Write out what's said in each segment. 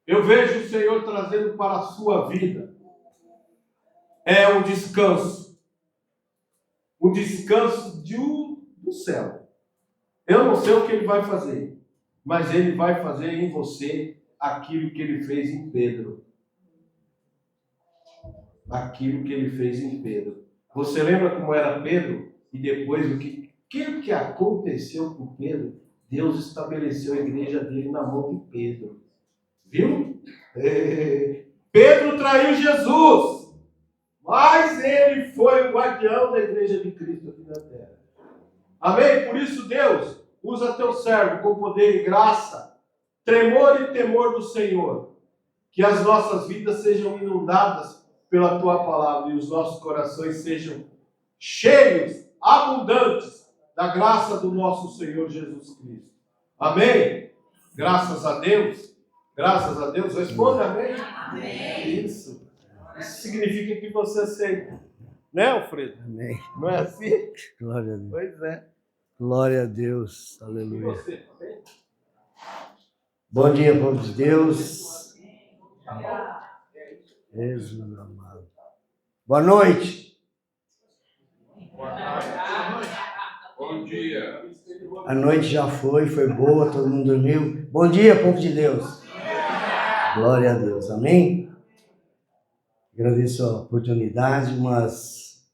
eu vejo o Senhor trazendo para a sua vida é um descanso do céu. Eu não sei o que ele vai fazer, mas ele vai fazer em você aquilo que ele fez em Pedro. Aquilo que ele fez em Pedro. Você lembra como era Pedro? E depois o que aconteceu com Pedro? Deus estabeleceu a igreja dele na mão de Pedro. Viu? Pedro traiu Jesus, mas ele foi o guardião da igreja de Cristo aqui na terra. Amém? Por isso, Deus, usa teu servo com poder e graça, tremor e temor do Senhor. Que as nossas vidas sejam inundadas pela tua palavra e os nossos corações sejam cheios, abundantes da graça do nosso Senhor Jesus Cristo. Amém? Graças a Deus. Graças a Deus. Responda amém. Amém. Isso significa que você aceita. Né, Alfredo? Amém. Não é assim? Glória a Deus. Pois é. Glória a Deus. E Aleluia. você? Bom dia, povo de Deus. Jesus amado. Boa noite. Bom dia. A noite já foi boa, todo mundo dormiu. Bom dia, povo de Deus. Glória a Deus. Amém? Agradeço a oportunidade, mas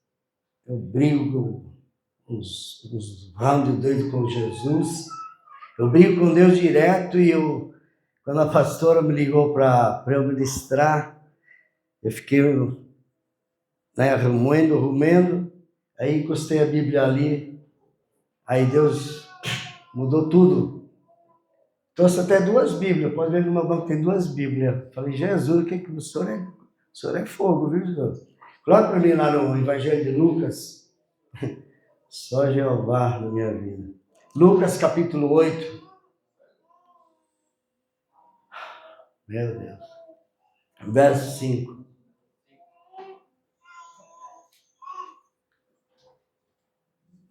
eu brigo com os round doidos com Jesus. Eu brigo com Deus direto e quando a pastora me ligou para eu ministrar, eu fiquei rumendo, aí encostei a Bíblia ali, aí Deus mudou tudo. Trouxe até 2 Bíblias, pode ver no meu banco tem 2 Bíblias. Falei, Jesus, o que o senhor é? O senhor é fogo, viu, Jesus? Coloca para mim lá no Evangelho de Lucas, só Jeová na minha vida. Lucas capítulo 8. Meu Deus. Verso 5.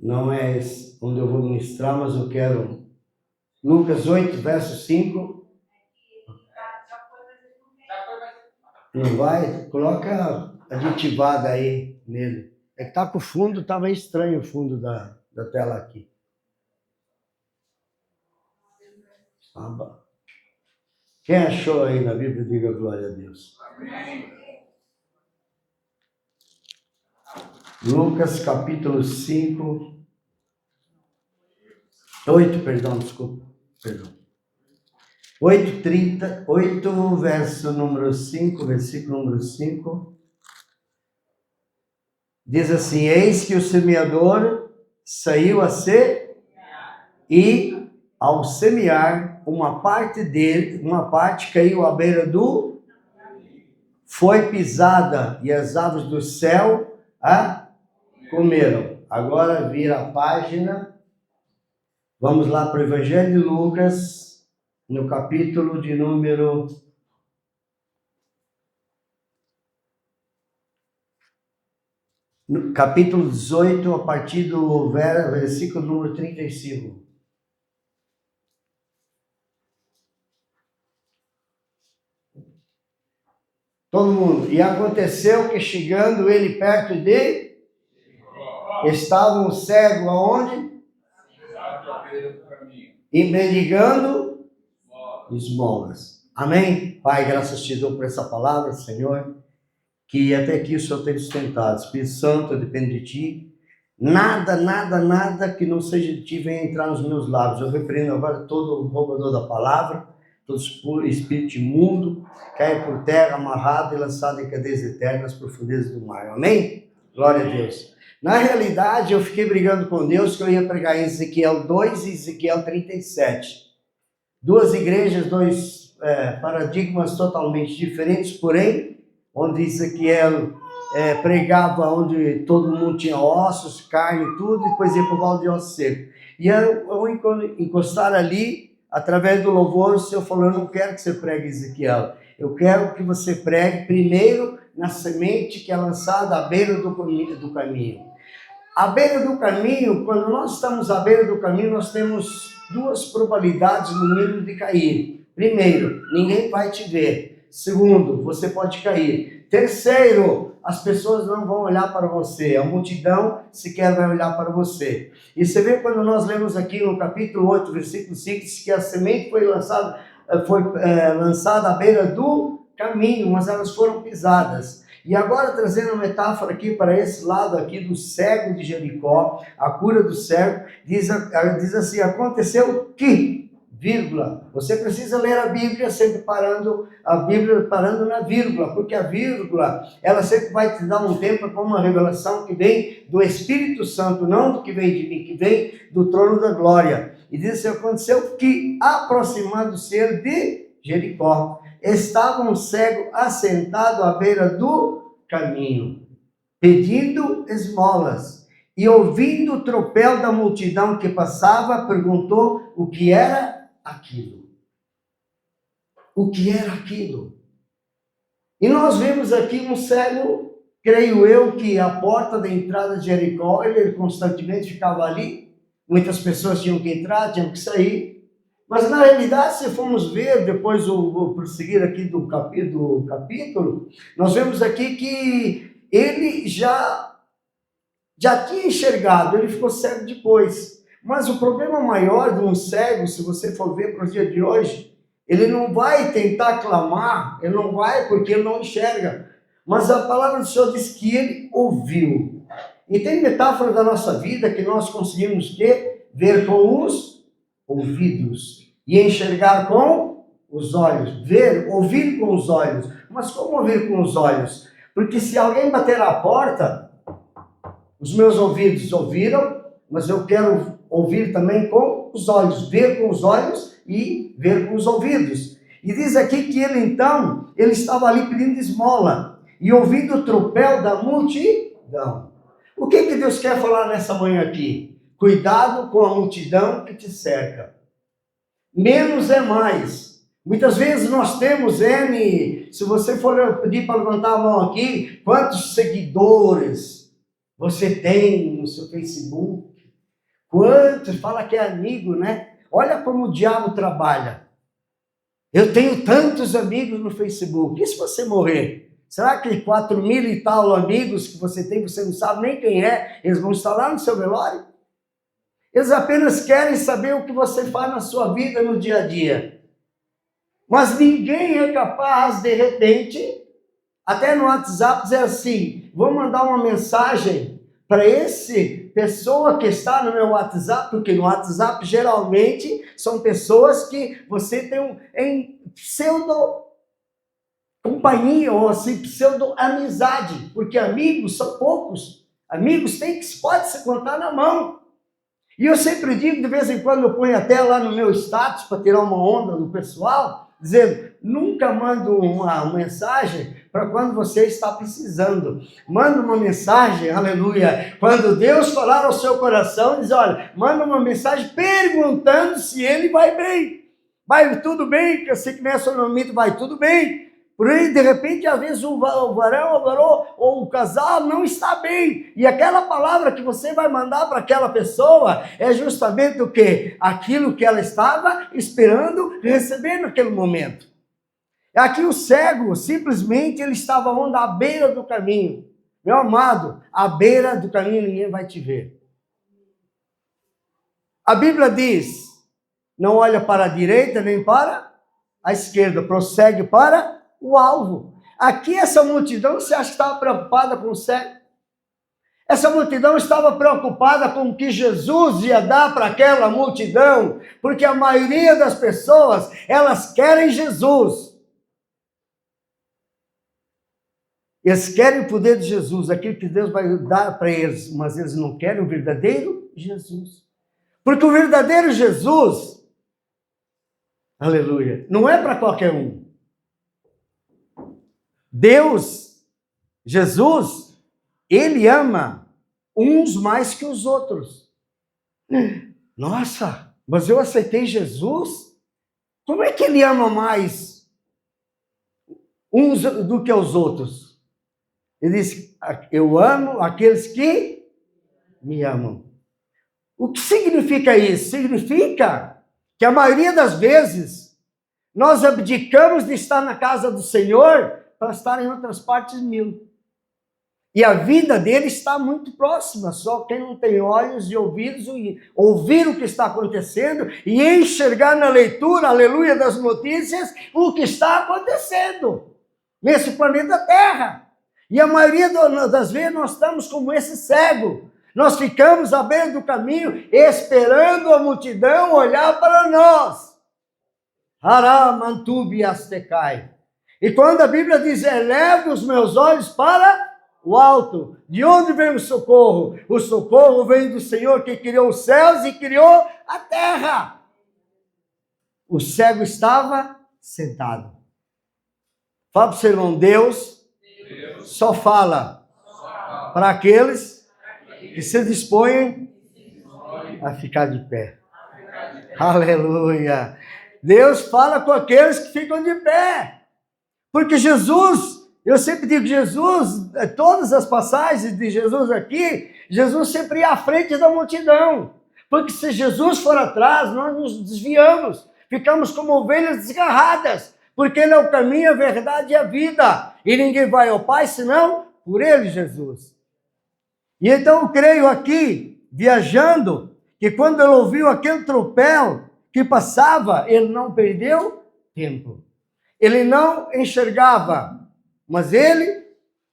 Não é esse onde eu vou ministrar, mas eu quero. Lucas 8, verso 5. Não vai? Coloca aditivada aí nele. É que tá com o fundo, estava estranho o fundo da tela aqui. Quem achou aí na Bíblia, diga glória a Deus. Amém. Lucas capítulo 5. 8, perdão, desculpa. Perdão. 8, verso número 5, versículo número 5. Diz assim: eis que o semeador saiu a semear, e ao semear, uma parte caiu à beira do, foi pisada, e as aves do céu a comeram. Agora vira a página. Vamos lá para o Evangelho de Lucas, no capítulo de número 18, a partir do versículo número 35. Todo mundo. E aconteceu que, chegando ele perto de, estava um cego aonde? E mendigando esmolas. Amém? Pai, graças te dou por essa palavra, Senhor, que até aqui o Senhor tem sustentado. Espírito Santo, eu dependo de ti. Nada que não seja de ti venha entrar nos meus lábios. Eu repreendo agora todo roubador da palavra, todo espírito imundo, caia por terra, amarrado e lançado em cadeias eternas nas profundezas do mar. Amém? Glória a Deus. Na realidade, eu fiquei brigando com Deus que eu ia pregar em Ezequiel 2 e Ezequiel 37. 2 igrejas, 2 paradigmas totalmente diferentes, porém, onde Ezequiel pregava onde todo mundo tinha ossos, carne e tudo, e depois ia para o Vale de Ossos Secos. E eu encostar ali, através do louvor, o Senhor falou: eu não quero que você pregue Ezequiel, eu quero que você pregue primeiro na semente que é lançada à beira do caminho. À beira do caminho, quando nós estamos à beira do caminho, nós temos 2 probabilidades no mínimo de cair. Primeiro, ninguém vai te ver. Segundo, você pode cair. Terceiro, as pessoas não vão olhar para você. A multidão sequer vai olhar para você. E você vê quando nós lemos aqui no capítulo 8, versículo 5, que a semente foi lançada à beira do caminho, mas elas foram pisadas. E agora trazendo a metáfora aqui para esse lado aqui do cego de Jericó, a cura do cego, diz assim, aconteceu que, vírgula, você precisa ler a Bíblia sempre parando na vírgula, porque a vírgula, ela sempre vai te dar um tempo com uma revelação que vem do Espírito Santo, não do que vem de mim, que vem do trono da glória. E diz assim, aconteceu que, aproximando-se ele de Jericó, estava um cego assentado à beira do caminho, pedindo esmolas. E ouvindo o tropel da multidão que passava, perguntou o que era aquilo. O que era aquilo? E nós vemos aqui um cego, creio eu, que a porta da entrada de Jericó, ele constantemente ficava ali. Muitas pessoas tinham que entrar, tinham que sair. Mas, na realidade, se formos ver, depois vou prosseguir aqui do capítulo, nós vemos aqui que ele já tinha enxergado, ele ficou cego depois. Mas o problema maior de um cego, se você for ver para o dia de hoje, ele não vai tentar clamar, ele não vai porque ele não enxerga. Mas a palavra do Senhor diz que ele ouviu. E tem metáfora da nossa vida que nós conseguimos ver com os ouvidos e enxergar com os olhos, ouvir com os olhos. Mas como ouvir com os olhos? Porque se alguém bater à porta, os meus ouvidos ouviram, mas eu quero ouvir também com os olhos, ver com os olhos e ver com os ouvidos. E diz aqui que ele estava ali pedindo esmola e ouvindo o tropel da multidão. O que Deus quer falar nessa manhã aqui? Cuidado com a multidão que te cerca. Menos é mais. Muitas vezes nós temos se você for pedir para levantar a mão aqui, quantos seguidores você tem no seu Facebook? Quantos? Fala que é amigo, né? Olha como o diabo trabalha. Eu tenho tantos amigos no Facebook. E se você morrer? Será que 4.000 e tal amigos que você tem, você não sabe nem quem é, eles vão estar lá no seu velório? Eles apenas querem saber o que você faz na sua vida no dia a dia. Mas ninguém é capaz, de repente, até no WhatsApp, dizer assim, vou mandar uma mensagem para essa pessoa que está no meu WhatsApp, porque no WhatsApp geralmente são pessoas que você tem em pseudo-companhia ou assim, pseudo-amizade, porque amigos são poucos. Amigos pode se contar na mão. E eu sempre digo, de vez em quando eu ponho até lá no meu status para tirar uma onda do pessoal, dizendo, nunca mando uma mensagem para quando você está precisando. Manda uma mensagem, aleluia, quando Deus falar ao seu coração, diz, olha, manda uma mensagem perguntando se ele vai bem. Vai tudo bem? Que eu sei que nessa momento vai tudo bem. Porém, de repente, às vezes o varão ou o casal não está bem. E aquela palavra que você vai mandar para aquela pessoa é justamente o quê? Aquilo que ela estava esperando receber naquele momento. Aqui o cego, simplesmente, ele estava onde? À beira do caminho. Meu amado, à beira do caminho ninguém vai te ver. A Bíblia diz, não olha para a direita nem para a esquerda, prossegue para o alvo. Aqui essa multidão, você acha que estava preocupada com o cego? Essa multidão estava preocupada com o que Jesus ia dar para aquela multidão, porque a maioria das pessoas, elas querem Jesus. Eles querem o poder de Jesus, aquilo que Deus vai dar para eles, mas eles não querem o verdadeiro Jesus. Porque o verdadeiro Jesus, aleluia, não é para qualquer um. Deus, Jesus, ele ama uns mais que os outros. Nossa, mas eu aceitei Jesus? Como é que ele ama mais uns do que os outros? Ele diz, eu amo aqueles que me amam. O que significa isso? Significa que a maioria das vezes Nós abdicamos de estar na casa do Senhor para estar em outras partes mil. E a vida dele está muito próxima. Só quem não tem olhos e ouvidos, ouvir o que está acontecendo e enxergar na leitura, aleluia, das notícias, o que está acontecendo nesse planeta Terra. E a maioria das vezes nós estamos como esse cego. Nós ficamos à beira do caminho esperando a multidão olhar para nós. Aramantubiastecai. E quando a Bíblia diz, eleve os meus olhos para o alto, de onde vem o socorro? O socorro vem do Senhor que criou os céus e criou a terra. O cego estava sentado. Fala para o seu irmão, Deus só fala para aqueles que se dispõem a ficar de pé. Aleluia. Deus fala com aqueles que ficam de pé. Porque Jesus, eu sempre digo Jesus, todas as passagens de Jesus aqui, Jesus sempre ia à frente da multidão. Porque se Jesus for atrás, nós nos desviamos. Ficamos como ovelhas desgarradas. Porque Ele é o caminho, a verdade e a vida. E ninguém vai ao Pai senão por Ele, Jesus. E então eu creio aqui, viajando, que quando ele ouviu aquele tropel que passava, ele não perdeu tempo. Ele não enxergava, mas ele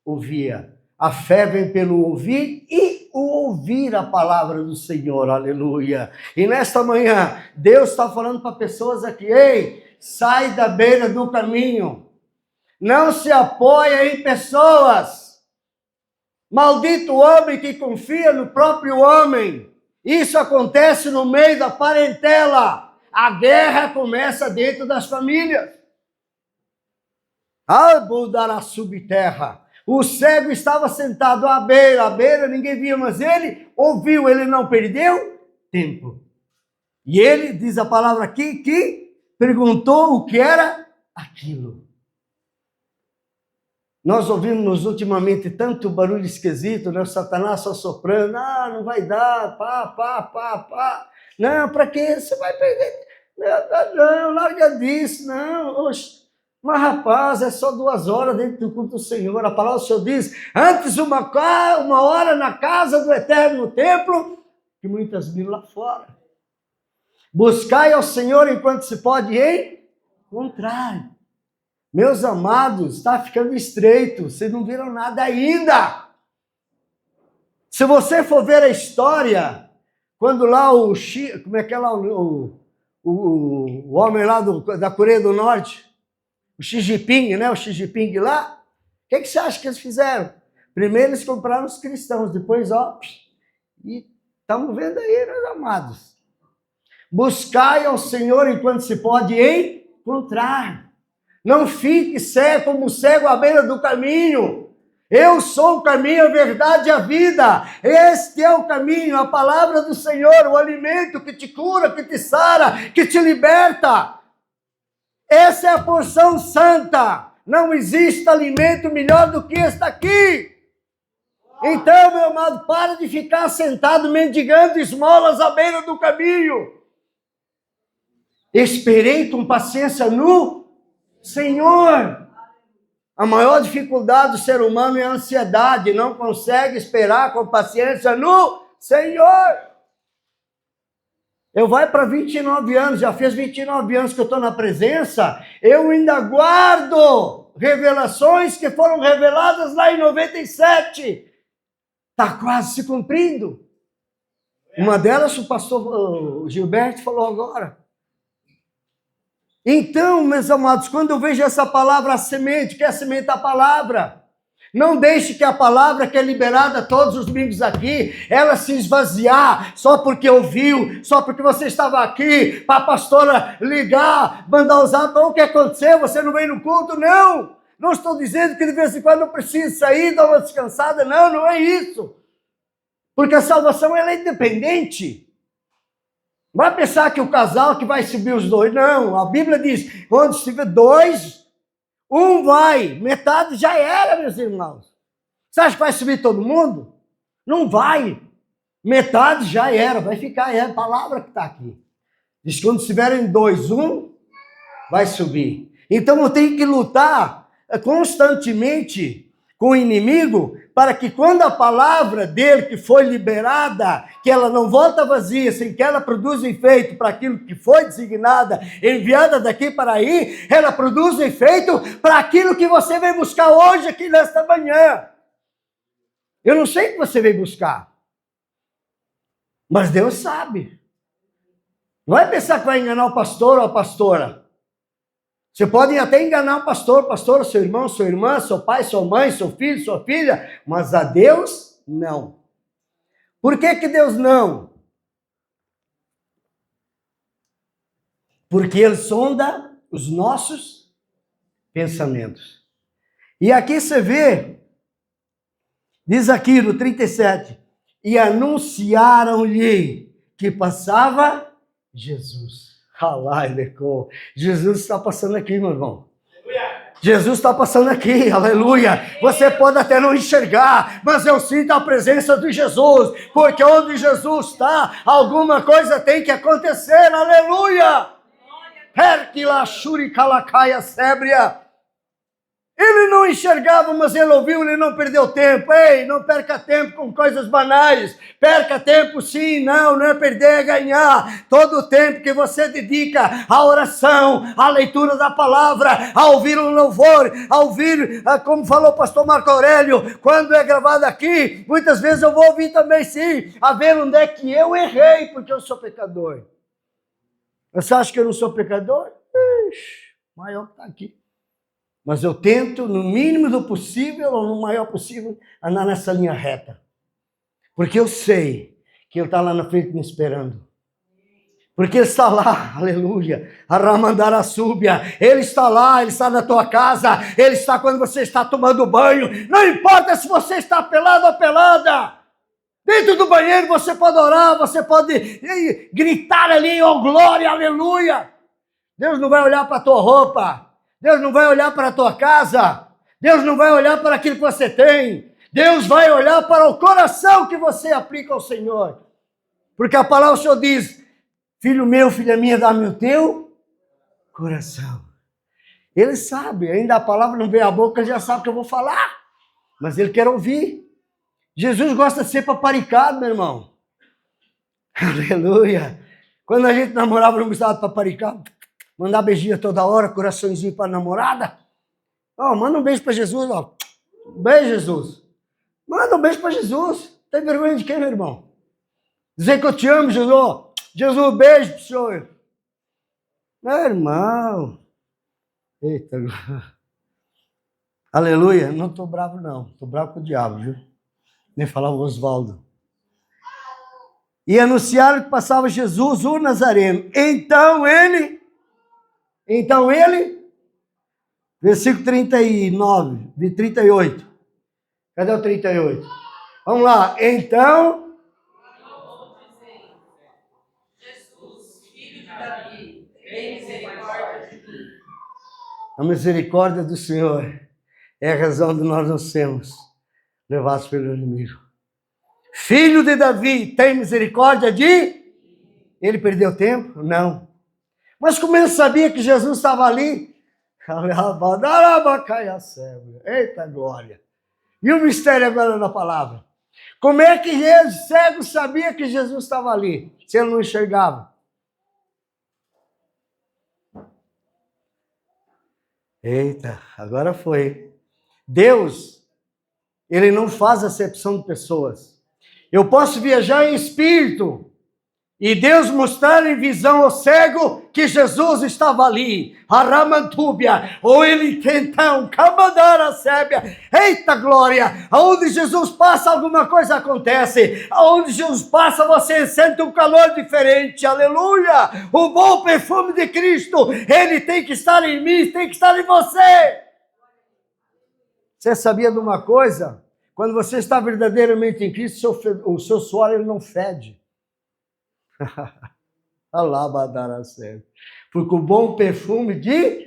ouvia. A fé vem pelo ouvir e o ouvir a palavra do Senhor, aleluia. E nesta manhã, Deus está falando para pessoas aqui, ei, sai da beira do caminho. Não se apoia em pessoas. Maldito o homem que confia no próprio homem. Isso acontece no meio da parentela. A guerra começa dentro das famílias. Albudará subterra. O cego estava sentado à beira, ninguém via, mas ele ouviu, ele não perdeu tempo. E ele, diz a palavra aqui, que perguntou o que era aquilo. Nós ouvimos ultimamente tanto barulho esquisito, né? O Satanás só soprando, não vai dar, pá. Não, para quê? Você vai perder. Não, larga disso, não. Oxe. Mas, rapaz, é só 2 horas dentro do culto do Senhor. A palavra do Senhor diz, antes uma hora na casa do Eterno no templo, que muitas mil lá fora. Buscai ao Senhor enquanto se pode encontrar. Meus amados, está ficando estreito. Vocês não viram nada ainda. Se você for ver a história, quando lá como é que é lá o homem lá da Coreia do Norte, o Xi Jinping, né? O Xi Jinping lá, o que você acha que eles fizeram? Primeiro eles compraram os cristãos, depois, e estamos vendo aí, meus amados. Buscai ao Senhor enquanto se pode encontrar. Não fique cego como cego à beira do caminho. Eu sou o caminho, a verdade e a vida. Este é o caminho, a palavra do Senhor, o alimento que te cura, que te sara, que te liberta. Essa é a porção santa. Não existe alimento melhor do que este aqui. Então, meu amado, para de ficar sentado mendigando esmolas à beira do caminho. Esperei com paciência no Senhor. A maior dificuldade do ser humano é a ansiedade. Não consegue esperar com paciência no Senhor. Eu vai para 29 anos, já fez 29 anos que eu estou na presença, eu ainda guardo revelações que foram reveladas lá em 97. Está quase se cumprindo. Uma delas o pastor Gilberto falou agora. Então, meus amados, quando eu vejo essa palavra, a semente, que é a semente da palavra, não deixe que a palavra que é liberada todos os domingos aqui, ela se esvaziar só porque ouviu, só porque você estava aqui, para a pastora ligar, mandar usar, o que aconteceu? Você não veio no culto? Não! Não estou dizendo que de vez em quando eu preciso sair, dar uma descansada, não é isso. Porque a salvação ela é independente. Vai pensar que o casal que vai subir os dois, não, a Bíblia diz, quando estiver 2, um vai, metade já era, meus irmãos. Você acha que vai subir todo mundo? Não vai. Metade já era, vai ficar, é a palavra que está aqui. Diz que quando estiverem 2, 1, vai subir. Então eu tenho que lutar constantemente com o inimigo, para que quando a palavra dele que foi liberada, que ela não volta vazia, sem que ela produza efeito para aquilo que foi designada, enviada daqui para aí, ela produz efeito para aquilo que você veio buscar hoje aqui nesta manhã. Eu não sei o que você veio buscar, mas Deus sabe. Não vai pensar que vai enganar o pastor ou a pastora. Você pode até enganar o pastor, pastora, seu irmão, sua irmã, seu pai, sua mãe, seu filho, sua filha, mas a Deus, não. Por que Deus não? Porque Ele sonda os nossos pensamentos. E aqui você vê, diz aqui no 37, e anunciaram-lhe que passava Jesus. Jesus está passando aqui, meu irmão. Jesus está passando aqui, aleluia. Você pode até não enxergar, mas eu sinto a presença de Jesus, porque onde Jesus está, alguma coisa tem que acontecer, aleluia. Perkila shurikalakaya sébria. Ele não enxergava, mas ele ouviu, ele não perdeu tempo. Ei, não perca tempo com coisas banais. Perca tempo sim, não é perder, é ganhar. Todo o tempo que você dedica à oração, à leitura da palavra, a ouvir um louvor, a ouvir, como falou o pastor Marco Aurélio, quando é gravado aqui, muitas vezes eu vou ouvir também sim, a ver onde é que eu errei, porque eu sou pecador. Você acha que eu não sou pecador? Ixi, maior que está aqui. Mas eu tento, no mínimo do possível, ou no maior possível, andar nessa linha reta. Porque eu sei que Ele está lá na frente me esperando. Porque Ele está lá, aleluia, a Ramandara Súbia, Ele está lá, Ele está na tua casa, Ele está quando você está tomando banho, não importa se você está pelado ou pelada. Dentro do banheiro você pode orar, você pode gritar ali, oh glória, aleluia. Deus não vai olhar para a tua roupa. Deus não vai olhar para a tua casa. Deus não vai olhar para aquilo que você tem. Deus vai olhar para o coração que você aplica ao Senhor. Porque a palavra do Senhor diz, filho meu, filha minha, dá-me o teu coração. Ele sabe, ainda a palavra não veio à boca, ele já sabe o que eu vou falar. Mas ele quer ouvir. Jesus gosta de ser paparicado, meu irmão. Aleluia. Quando a gente namorava, não gostava de paparicar. Mandar beijinho toda hora, coraçãozinho para a namorada. Ó, manda um beijo para Jesus, ó. Um beijo, Jesus. Manda um beijo para Jesus. Tem vergonha de quem, meu irmão? Dizer que eu te amo, Jesus. Jesus, um beijo para o senhor. Meu irmão. Eita. Aleluia. Não estou bravo, não. Estou bravo com o diabo, viu? Nem falava o Osvaldo. E anunciaram que passava Jesus, o Nazareno. Então ele, versículo 39, de 38. Cadê o 38? Vamos lá. Então, Jesus, filho de Davi, tem misericórdia de mim. a misericórdia do Senhor é a razão de nós não sermos levados pelo inimigo. Filho de Davi, tem misericórdia de... Ele perdeu tempo? Não. Mas como ele sabia que Jesus estava ali? Eita glória. E o mistério agora da palavra? Como é que o cego sabia que Jesus estava ali, se ele não enxergava? Eita, agora foi. Deus, Ele não faz acepção de pessoas. Eu posso viajar em espírito e Deus mostrar em visão ao cego que Jesus estava ali, a Ramantúbia, ou ele então, Camadara Sébia, eita glória, aonde Jesus passa alguma coisa acontece, aonde Jesus passa você sente um calor diferente, aleluia, o bom perfume de Cristo, ele tem que estar em mim, tem que estar em você. Você sabia de uma coisa? Quando você está verdadeiramente em Cristo, o seu suor ele não fede. Porque o bom perfume de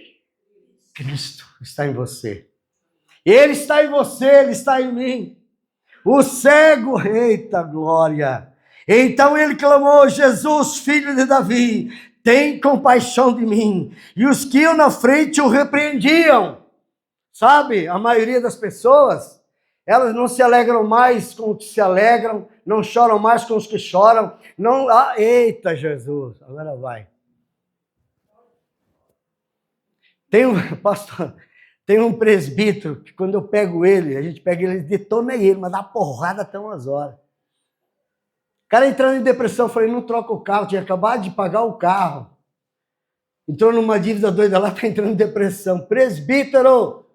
Cristo está em você. Ele está em você, ele está em mim. O cego, eita glória. Então ele clamou, Jesus, filho de Davi, tem compaixão de mim. E os que iam na frente o repreendiam. Sabe, a maioria das pessoas, elas não se alegram mais com os que se alegram, não choram mais com os que choram. Não, eita Jesus, agora vai. Tem um presbítero que quando eu pego ele, a gente pega ele, detona ele, mas dá porrada até umas horas. O cara entrando em depressão, eu falei, não troca o carro, tinha acabado de pagar o carro. Entrou numa dívida doida lá, tá entrando em depressão. Presbítero,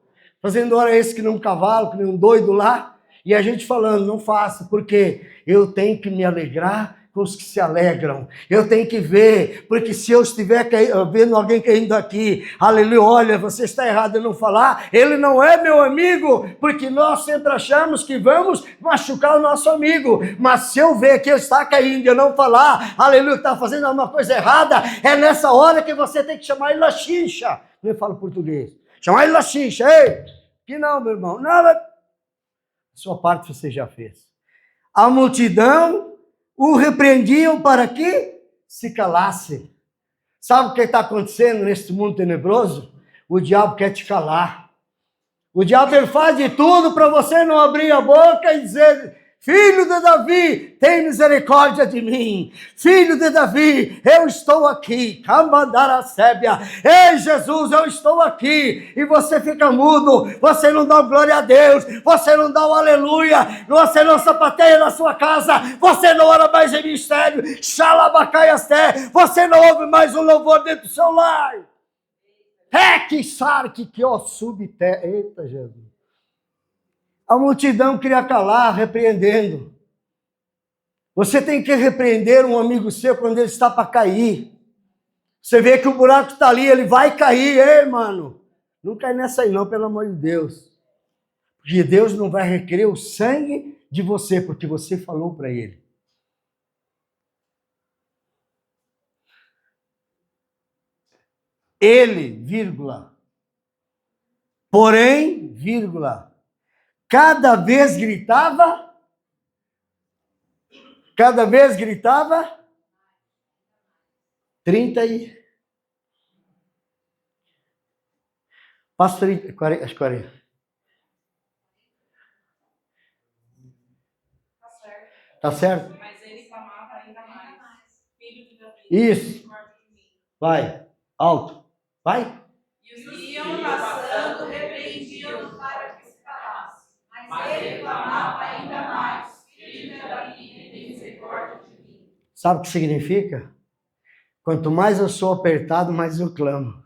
fazendo hora esse que nem um cavalo, que nem um doido lá, e a gente falando, não faça, porque eu tenho que me alegrar com os que se alegram. Eu tenho que ver, porque se eu estiver vendo alguém caindo aqui, aleluia, olha, você está errado em não falar, ele não é meu amigo, porque nós sempre achamos que vamos machucar o nosso amigo, mas se eu ver que ele está caindo e eu não falar, aleluia, está fazendo alguma coisa errada, é nessa hora que você tem que chamar ele na xincha. Eu falo português. Chamar ele na xincha, ei, que não, meu irmão, não, a sua parte você já fez. A multidão o repreendiam para que se calasse. Sabe o que está acontecendo nesse mundo tenebroso? O diabo quer te calar. O diabo ele faz de tudo para você não abrir a boca e dizer, filho de Davi, tem misericórdia de mim. Filho de Davi, eu estou aqui. Camandaracébia. Ei, Jesus, eu estou aqui. E você fica mudo. Você não dá glória a Deus. Você não dá o aleluia. Você não sapateia na sua casa. Você não ora mais em mistério. Xalabacaiasté. Você não ouve mais um louvor dentro do seu lar. Que sarque que ó subte. Eita, Jesus. A multidão queria calar, repreendendo. Você tem que repreender um amigo seu quando ele está para cair. Você vê que o buraco está ali, ele vai cair. Ei, mano, não cai nessa aí não, pelo amor de Deus. Porque Deus não vai requerer o sangue de você, porque você falou para ele. Ele, vírgula. Porém, vírgula. Cada vez gritava, cada vez gritava, 30 e... Passa 30, 40, acho 40. Tá certo? Mas ele clamava ainda mais. Filho de Davi. Isso. Vai, alto. Vai. E os que iam passando repreendiam para que se calasse. Mas ele clamava ainda mais. Filho de Davi, tem misericórdia de mim. Sabe o que significa? Quanto mais eu sou apertado, mais eu clamo.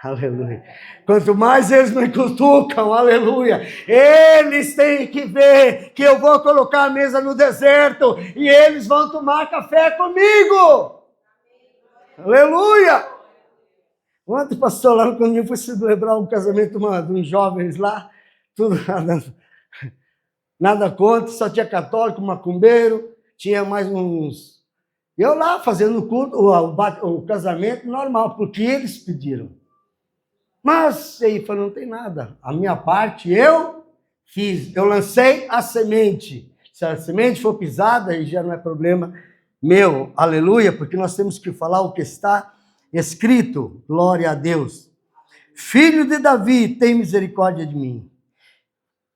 Aleluia. Quanto mais eles me cutucam, aleluia. Eles têm que ver que eu vou colocar a mesa no deserto e eles vão tomar café comigo. Aleluia. Ontem, pastor, lá quando eu fui celebrar um casamento de uns jovens lá, tudo nada contra, só tinha católico, macumbeiro, tinha mais uns... Eu lá fazendo o culto, o casamento normal, porque eles pediram. Mas aí falou, não tem nada. A minha parte eu fiz. Eu lancei a semente. Se a semente for pisada, aí já não é problema meu. Aleluia, porque nós temos que falar o que está escrito. Glória a Deus. Filho de Davi, tem misericórdia de mim.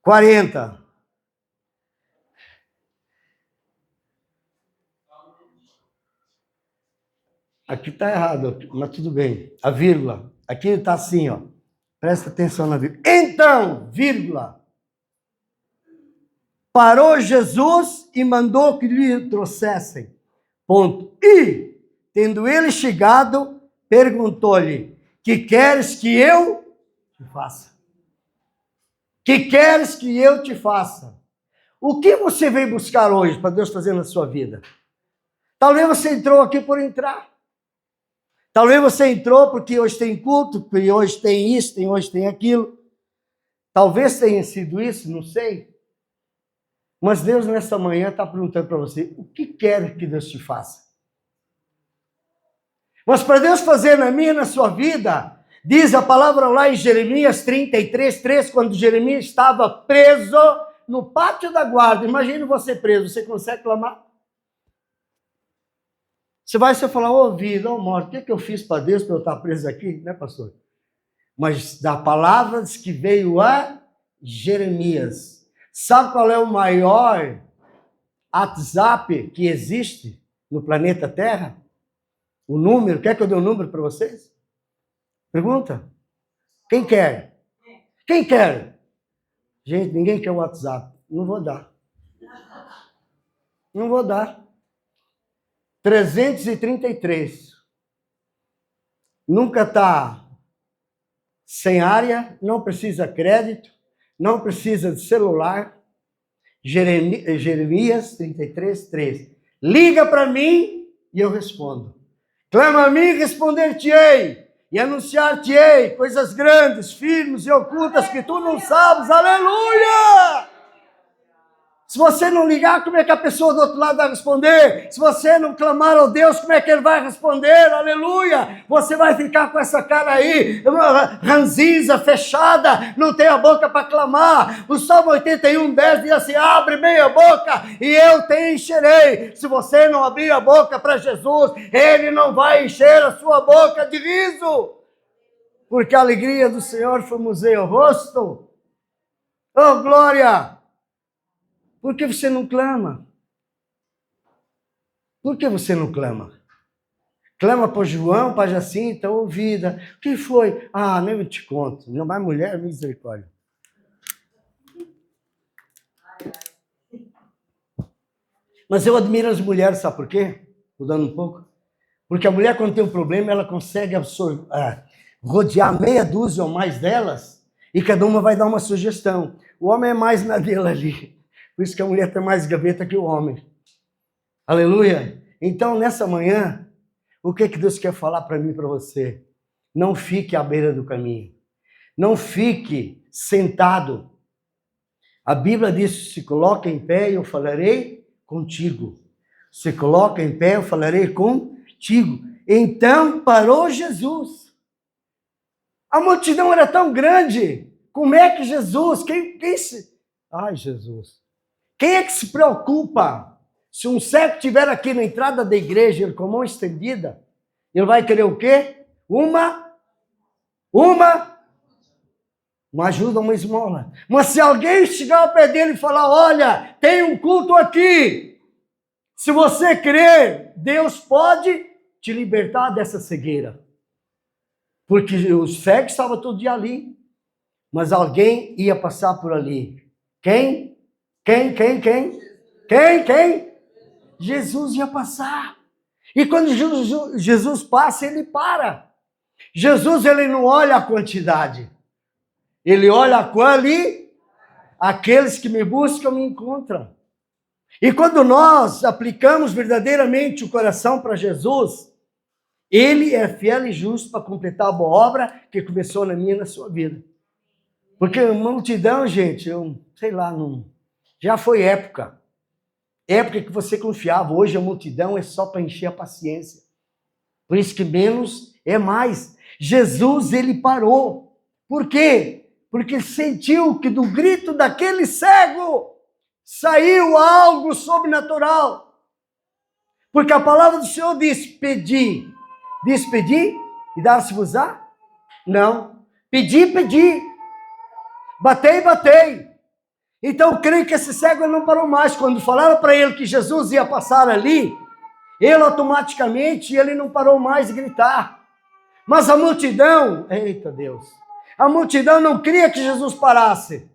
40. Aqui está errado, mas tudo bem. A vírgula. Aqui está assim, ó. Presta atenção na vírgula. Então, vírgula. Parou Jesus e mandou que lhe trouxessem. Ponto. E, tendo ele chegado, perguntou-lhe, que queres que eu te faça? Que queres que eu te faça? O que você veio buscar hoje para Deus fazer na sua vida? Talvez você entrou aqui por entrar. Talvez você entrou porque hoje tem culto, porque hoje tem isso, hoje tem aquilo. Talvez tenha sido isso, não sei. Mas Deus nessa manhã está perguntando para você, o que quer que Deus te faça? Mas para Deus fazer na minha e na sua vida, diz a palavra lá em Jeremias 33:3, quando Jeremias estava preso no pátio da guarda. Imagine você preso, você consegue clamar? Você vai falar, ô vida, ô morte, o que eu fiz para Deus para eu estar preso aqui? Né, pastor? Mas da palavra diz que veio a Jeremias. Sabe qual é o maior WhatsApp que existe no planeta Terra? O número, quer que eu dê o número para vocês? Pergunta. Quem quer? Quem quer? Gente, ninguém quer o WhatsApp. Não vou dar. Não vou dar. 333. Nunca está sem área, não precisa crédito, não precisa de celular. Jeremias 33, 3. Liga para mim e eu respondo. Clama a mim e responder-te-ei. E anunciar-te-ei coisas grandes, firmes e ocultas que tu não sabes. Aleluia! Se você não ligar, como é que a pessoa do outro lado vai responder? Se você não clamar ao Deus, como é que ele vai responder? Aleluia! Você vai ficar com essa cara aí, ranzinza, fechada, não tem a boca para clamar. O Salmo 81, 10 diz assim, abre meia boca e eu te encherei. Se você não abrir a boca para Jesus, ele não vai encher a sua boca de riso. Porque a alegria do Senhor formoseia o rosto. Oh, glória! Por que você não clama? Por que você não clama? Clama para o João, para a Jacinta, ouvida. O que foi? Ah, nem eu te conto. Não mais mulher, misericórdia. Mas eu admiro as mulheres, sabe por quê? Mudando um pouco. Porque a mulher, quando tem um problema, ela consegue rodear meia dúzia ou mais delas e cada uma vai dar uma sugestão. O homem é mais na dele ali. Por isso que a mulher tem mais gaveta que o homem. Aleluia! Então, nessa manhã, o que Deus quer falar para mim e para você? Não fique à beira do caminho. Não fique sentado. A Bíblia diz, se coloca em pé e eu falarei contigo. Se coloca em pé, eu falarei contigo. Então, parou Jesus. A multidão era tão grande. Como é que Jesus... Ai, Jesus... Quem é que se preocupa? Se um cego estiver aqui na entrada da igreja, ele com a mão estendida, ele vai querer o quê? Uma ajuda, uma esmola. Mas se alguém chegar ao pé dele e falar, olha, tem um culto aqui. Se você crer, Deus pode te libertar dessa cegueira. Porque os cegos estavam todo dia ali. Mas alguém ia passar por ali. Quem? Quem? Jesus ia passar. E quando Jesus passa, ele para. Jesus, ele não olha a quantidade. Ele olha a qualidade. Aqueles que me buscam, me encontram. E quando nós aplicamos verdadeiramente o coração para Jesus, ele é fiel e justo para completar a boa obra que começou na minha e na sua vida. Porque uma multidão, gente, já foi época que você confiava. Hoje a multidão é só para encher a paciência. Por isso que menos é mais. Jesus, ele parou. Por quê? Porque sentiu que do grito daquele cego saiu algo sobrenatural. Porque a palavra do Senhor diz, pedi. Diz pedir e dar-se-vos-á? Não. Pedi. Batei. Então, eu creio que esse cego não parou mais. Quando falaram para ele que Jesus ia passar ali, ele automaticamente, ele não parou mais de gritar. Mas a multidão, eita Deus, a multidão não queria que Jesus parasse.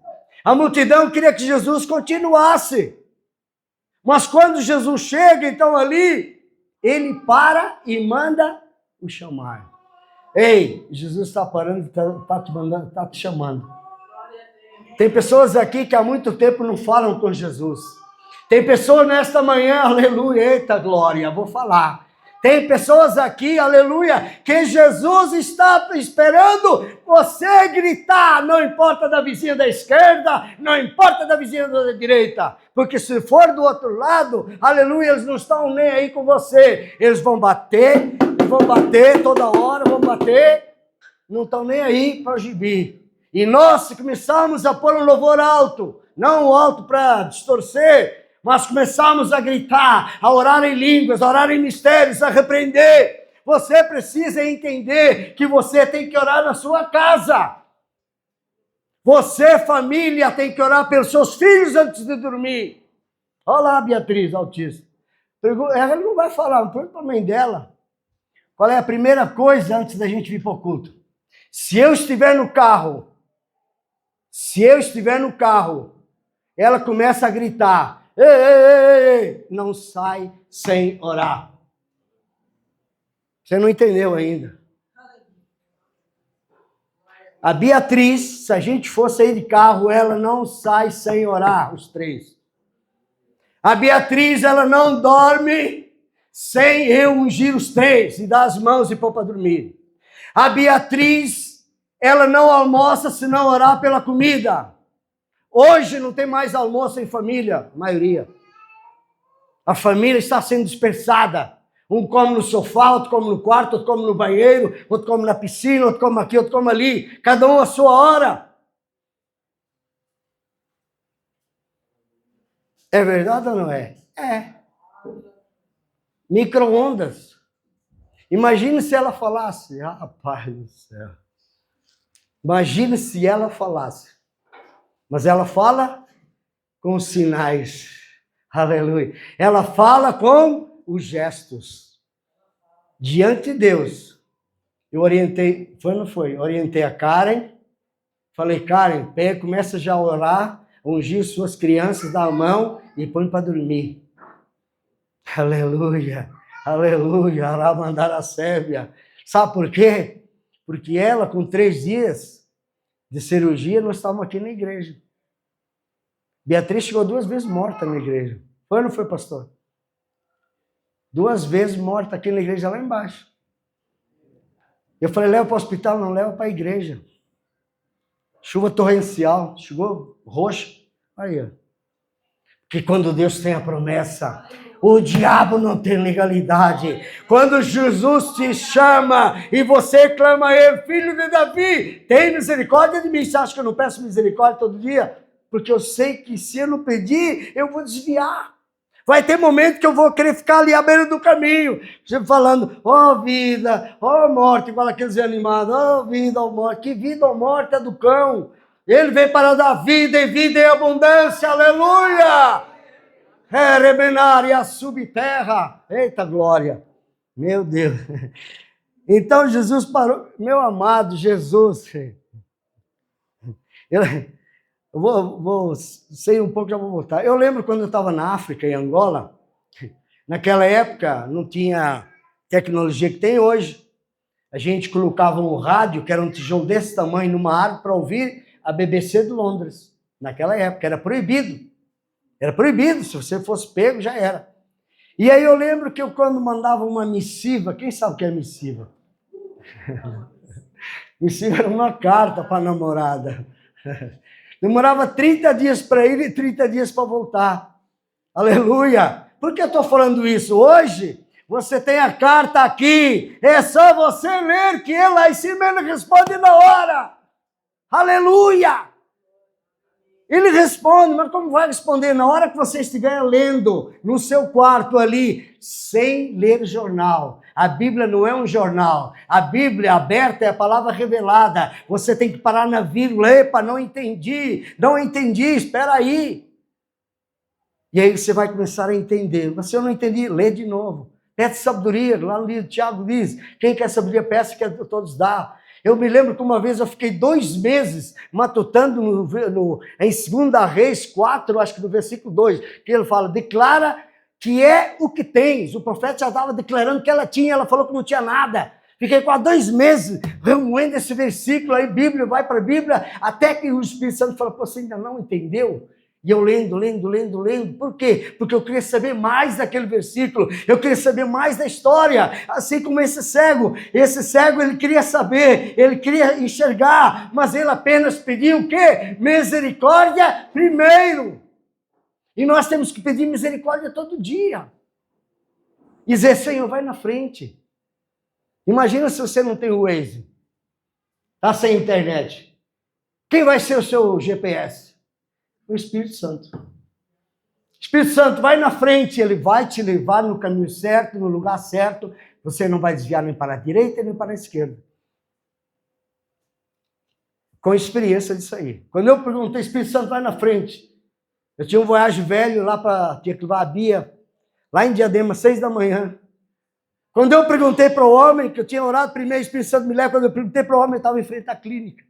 A multidão queria que Jesus continuasse. Mas quando Jesus chega, então ali, ele para e manda o chamar. Ei, Jesus está parando, está te chamando. Tem pessoas aqui que há muito tempo não falam com Jesus. Tem pessoas nesta manhã, aleluia, eita glória, vou falar. Tem pessoas aqui, aleluia, que Jesus está esperando você gritar, não importa da vizinha da esquerda, não importa da vizinha da direita, porque se for do outro lado, aleluia, eles não estão nem aí com você. Eles vão bater toda hora, não estão nem aí para o gibi. E nós começamos a pôr um louvor alto, não alto para distorcer, Nós começamos a gritar, a orar em línguas, a orar em mistérios, a repreender. Você precisa entender que você tem que orar na sua casa. Você, família, tem que orar pelos seus filhos antes de dormir. Olha lá a Beatriz, autista. Ela não vai falar, pergunta para a mãe dela. Qual é a primeira coisa antes da gente vir para o culto? Se eu estiver no carro, ela começa a gritar, ei, ei, ei, não sai sem orar. Você não entendeu ainda. A Beatriz, se a gente for sair de carro, ela não sai sem orar, os três. A Beatriz, ela não dorme sem eu ungir os três e dar as mãos e pôr para dormir. A Beatriz, ela não almoça se não orar pela comida. Hoje não tem mais almoço em família, a maioria. A família está sendo dispersada. Um come no sofá, outro come no quarto, outro come no banheiro, outro come na piscina, outro come aqui, outro come ali. Cada um a sua hora. É verdade ou não é? É. Micro-ondas. Imagine se ela falasse, rapaz do céu. Imagine se ela falasse. Mas ela fala com os sinais. Aleluia. Ela fala com os gestos. Diante de Deus. Eu orientei, foi ou não foi? Orientei a Karen. Falei, Karen, começa já a orar, ungir suas crianças, dá a mão e põe para dormir. Aleluia. Aleluia. Aramandara a Sérvia. Sabe por quê? Porque ela, com 3 dias de cirurgia, nós estávamos aqui na igreja. Beatriz chegou 2 vezes morta na igreja. Foi ou não foi, pastor? 2 vezes morta aqui na igreja, lá embaixo. Eu falei, leva para o hospital, não leva para a igreja. Chuva torrencial, chegou roxa. Aí, ó. Porque quando Deus tem a promessa, o diabo não tem legalidade. Quando Jesus te chama e você clama a ele, filho de Davi, tem misericórdia de mim. Você acha que eu não peço misericórdia todo dia? Porque eu sei que se eu não pedir, eu vou desviar. Vai ter momento que eu vou querer ficar ali à beira do caminho, falando, ó vida, ó morte, igual aqueles animados, ó vida, ó morte. Que vida ou morte é do cão? Ele veio para dar vida e vida em abundância, aleluia! É rebenar e a subterra. Eita glória! Meu Deus! Então Jesus parou, meu amado Jesus, eu vou sei um pouco, já vou voltar. Eu lembro quando eu estava na África, em Angola, naquela época não tinha tecnologia que tem hoje. A gente colocava um rádio, que era um tijolo desse tamanho, numa árvore para ouvir a BBC de Londres. Naquela época, era proibido. Era proibido, se você fosse pego, já era. E aí eu lembro que eu, quando mandava uma missiva, quem sabe o que é missiva? Missiva era uma carta para a namorada. Demorava 30 dias para ir e 30 dias para voltar. Aleluia! Por que eu estou falando isso? Hoje, você tem a carta aqui. É só você ler que ele lá em cima ele responde na hora. Aleluia! Ele responde, mas como vai responder? Na hora que você estiver lendo no seu quarto ali, sem ler jornal. A Bíblia não é um jornal. A Bíblia aberta é a palavra revelada. Você tem que parar na vírgula. Epa, não entendi, espera aí. E aí você vai começar a entender. Mas se eu não entendi, lê de novo. Pede sabedoria. Lá no livro, Tiago diz, quem quer sabedoria, peça que todos dá. Eu me lembro que uma vez eu fiquei 2 meses matutando em 2 Reis 4, acho que no versículo 2, que ele fala, declara que é o que tens. O profeta já estava declarando que ela tinha, ela falou que não tinha nada. Fiquei quase 2 meses remoendo esse versículo aí, Bíblia, vai para a Bíblia, até que o Espírito Santo falou, pô, você ainda não entendeu? E eu lendo. Por quê? Porque eu queria saber mais daquele versículo. Eu queria saber mais da história. Assim como esse cego. Esse cego, ele queria saber. Ele queria enxergar. Mas ele apenas pediu o quê? Misericórdia primeiro. E nós temos que pedir misericórdia todo dia. E dizer, Senhor, vai na frente. Imagina se você não tem o Waze. Está sem internet. Quem vai ser o seu GPS? O Espírito Santo. Espírito Santo, vai na frente, ele vai te levar no caminho certo, no lugar certo. Você não vai desviar nem para a direita, nem para a esquerda. Com experiência disso aí. Quando eu perguntei, Espírito Santo, vai na frente. Eu tinha um voyage velho lá para tinha que levar a Bia, lá em Diadema, 6 da manhã. Quando eu perguntei para o homem, que eu tinha orado primeiro, Espírito Santo me leva, quando eu perguntei para o homem, ele estava em frente à clínica.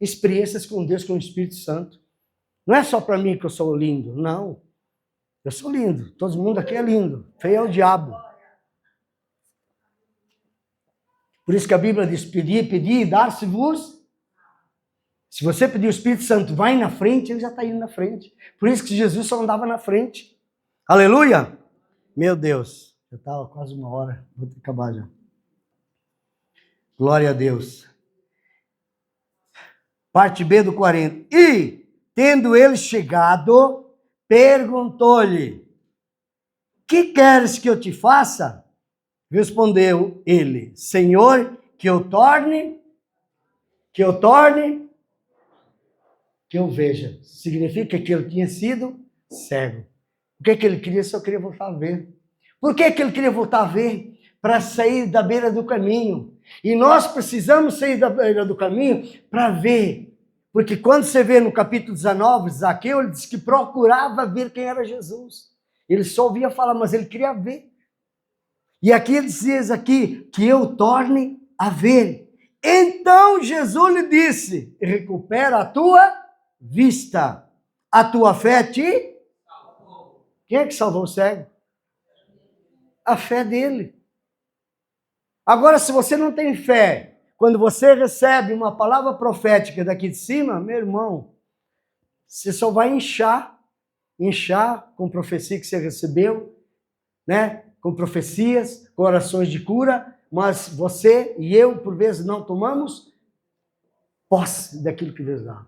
Experiências com Deus, com o Espírito Santo. Não é só para mim que eu sou lindo, não. Eu sou lindo, todo mundo aqui é lindo. Feio é o diabo. Por isso que a Bíblia diz, pedir, e dar-se-vos. Se você pedir o Espírito Santo, vai na frente, ele já está indo na frente. Por isso que Jesus só andava na frente. Aleluia! Meu Deus, já estava quase 1 hora, vou ter que acabar já. Glória a Deus. Parte B do 40. E, tendo ele chegado, perguntou-lhe, que queres que eu te faça? Respondeu ele, Senhor, que eu veja. Significa que ele tinha sido cego. O que ele queria? Só queria voltar a ver. Por que ele queria voltar a ver? Para sair da beira do caminho. E nós precisamos sair da beira do caminho para ver. Porque quando você vê no capítulo 19, Zaqueu, ele diz que procurava ver quem era Jesus. Ele só ouvia falar, mas ele queria ver. E aqui ele diz aqui, que eu torne a ver. Então Jesus lhe disse, recupera a tua vista. A tua fé te salvou. Quem é que salvou o cego? A fé dele. Agora, se você não tem fé, quando você recebe uma palavra profética daqui de cima, meu irmão, você só vai inchar com profecia que você recebeu, né? Com profecias, com orações de cura, mas você e eu, por vezes, não tomamos posse daquilo que Deus dá.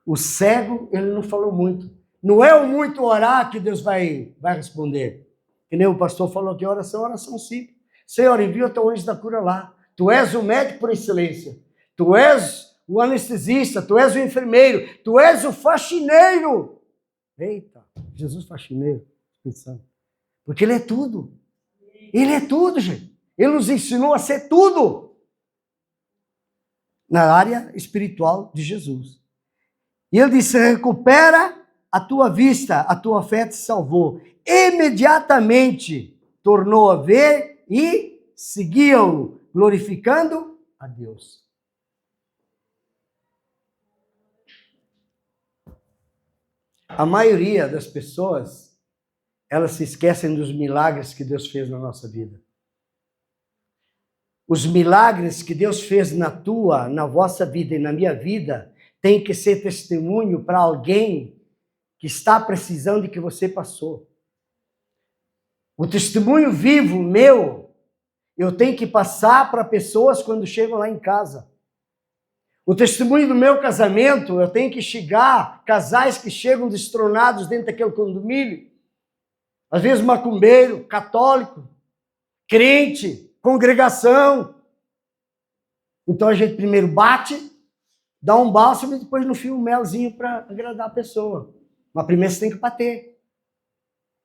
O cego, ele não falou muito. Não é o muito orar que Deus vai responder. Que nem o pastor falou que oração simples. Senhor, envia o teu anjo da cura lá. Tu és o médico por excelência. Tu és o anestesista, tu és o enfermeiro, tu és o faxineiro. Eita, Jesus faxineiro, Espírito Santo. Porque ele é tudo. Ele é tudo, gente. Ele nos ensinou a ser tudo na área espiritual de Jesus. E ele disse, recupera a tua vista, a tua fé te salvou. Imediatamente tornou a ver e seguiu, glorificando a Deus. A maioria das pessoas, elas se esquecem dos milagres que Deus fez na nossa vida. Os milagres que Deus fez na vossa vida e na minha vida, tem que ser testemunho para alguém que está precisando de que você passou. O testemunho vivo meu, eu tenho que passar para pessoas quando chegam lá em casa. O testemunho do meu casamento, eu tenho que chegar, casais que chegam destronados dentro daquele condomínio, às vezes macumbeiro, católico, crente, congregação. Então a gente primeiro bate, dá um bálsamo e depois no fio um melzinho para agradar a pessoa. Mas primeiro você tem que bater.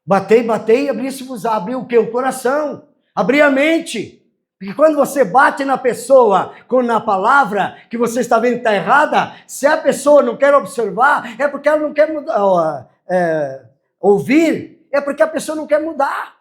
Bater e abrir-se-vos. Abrir o quê? O coração. Abrir a mente. Porque quando você bate na pessoa, na palavra que você está vendo que está errada, se a pessoa não quer observar, é porque ela não quer mudar, ouvir, é porque a pessoa não quer mudar.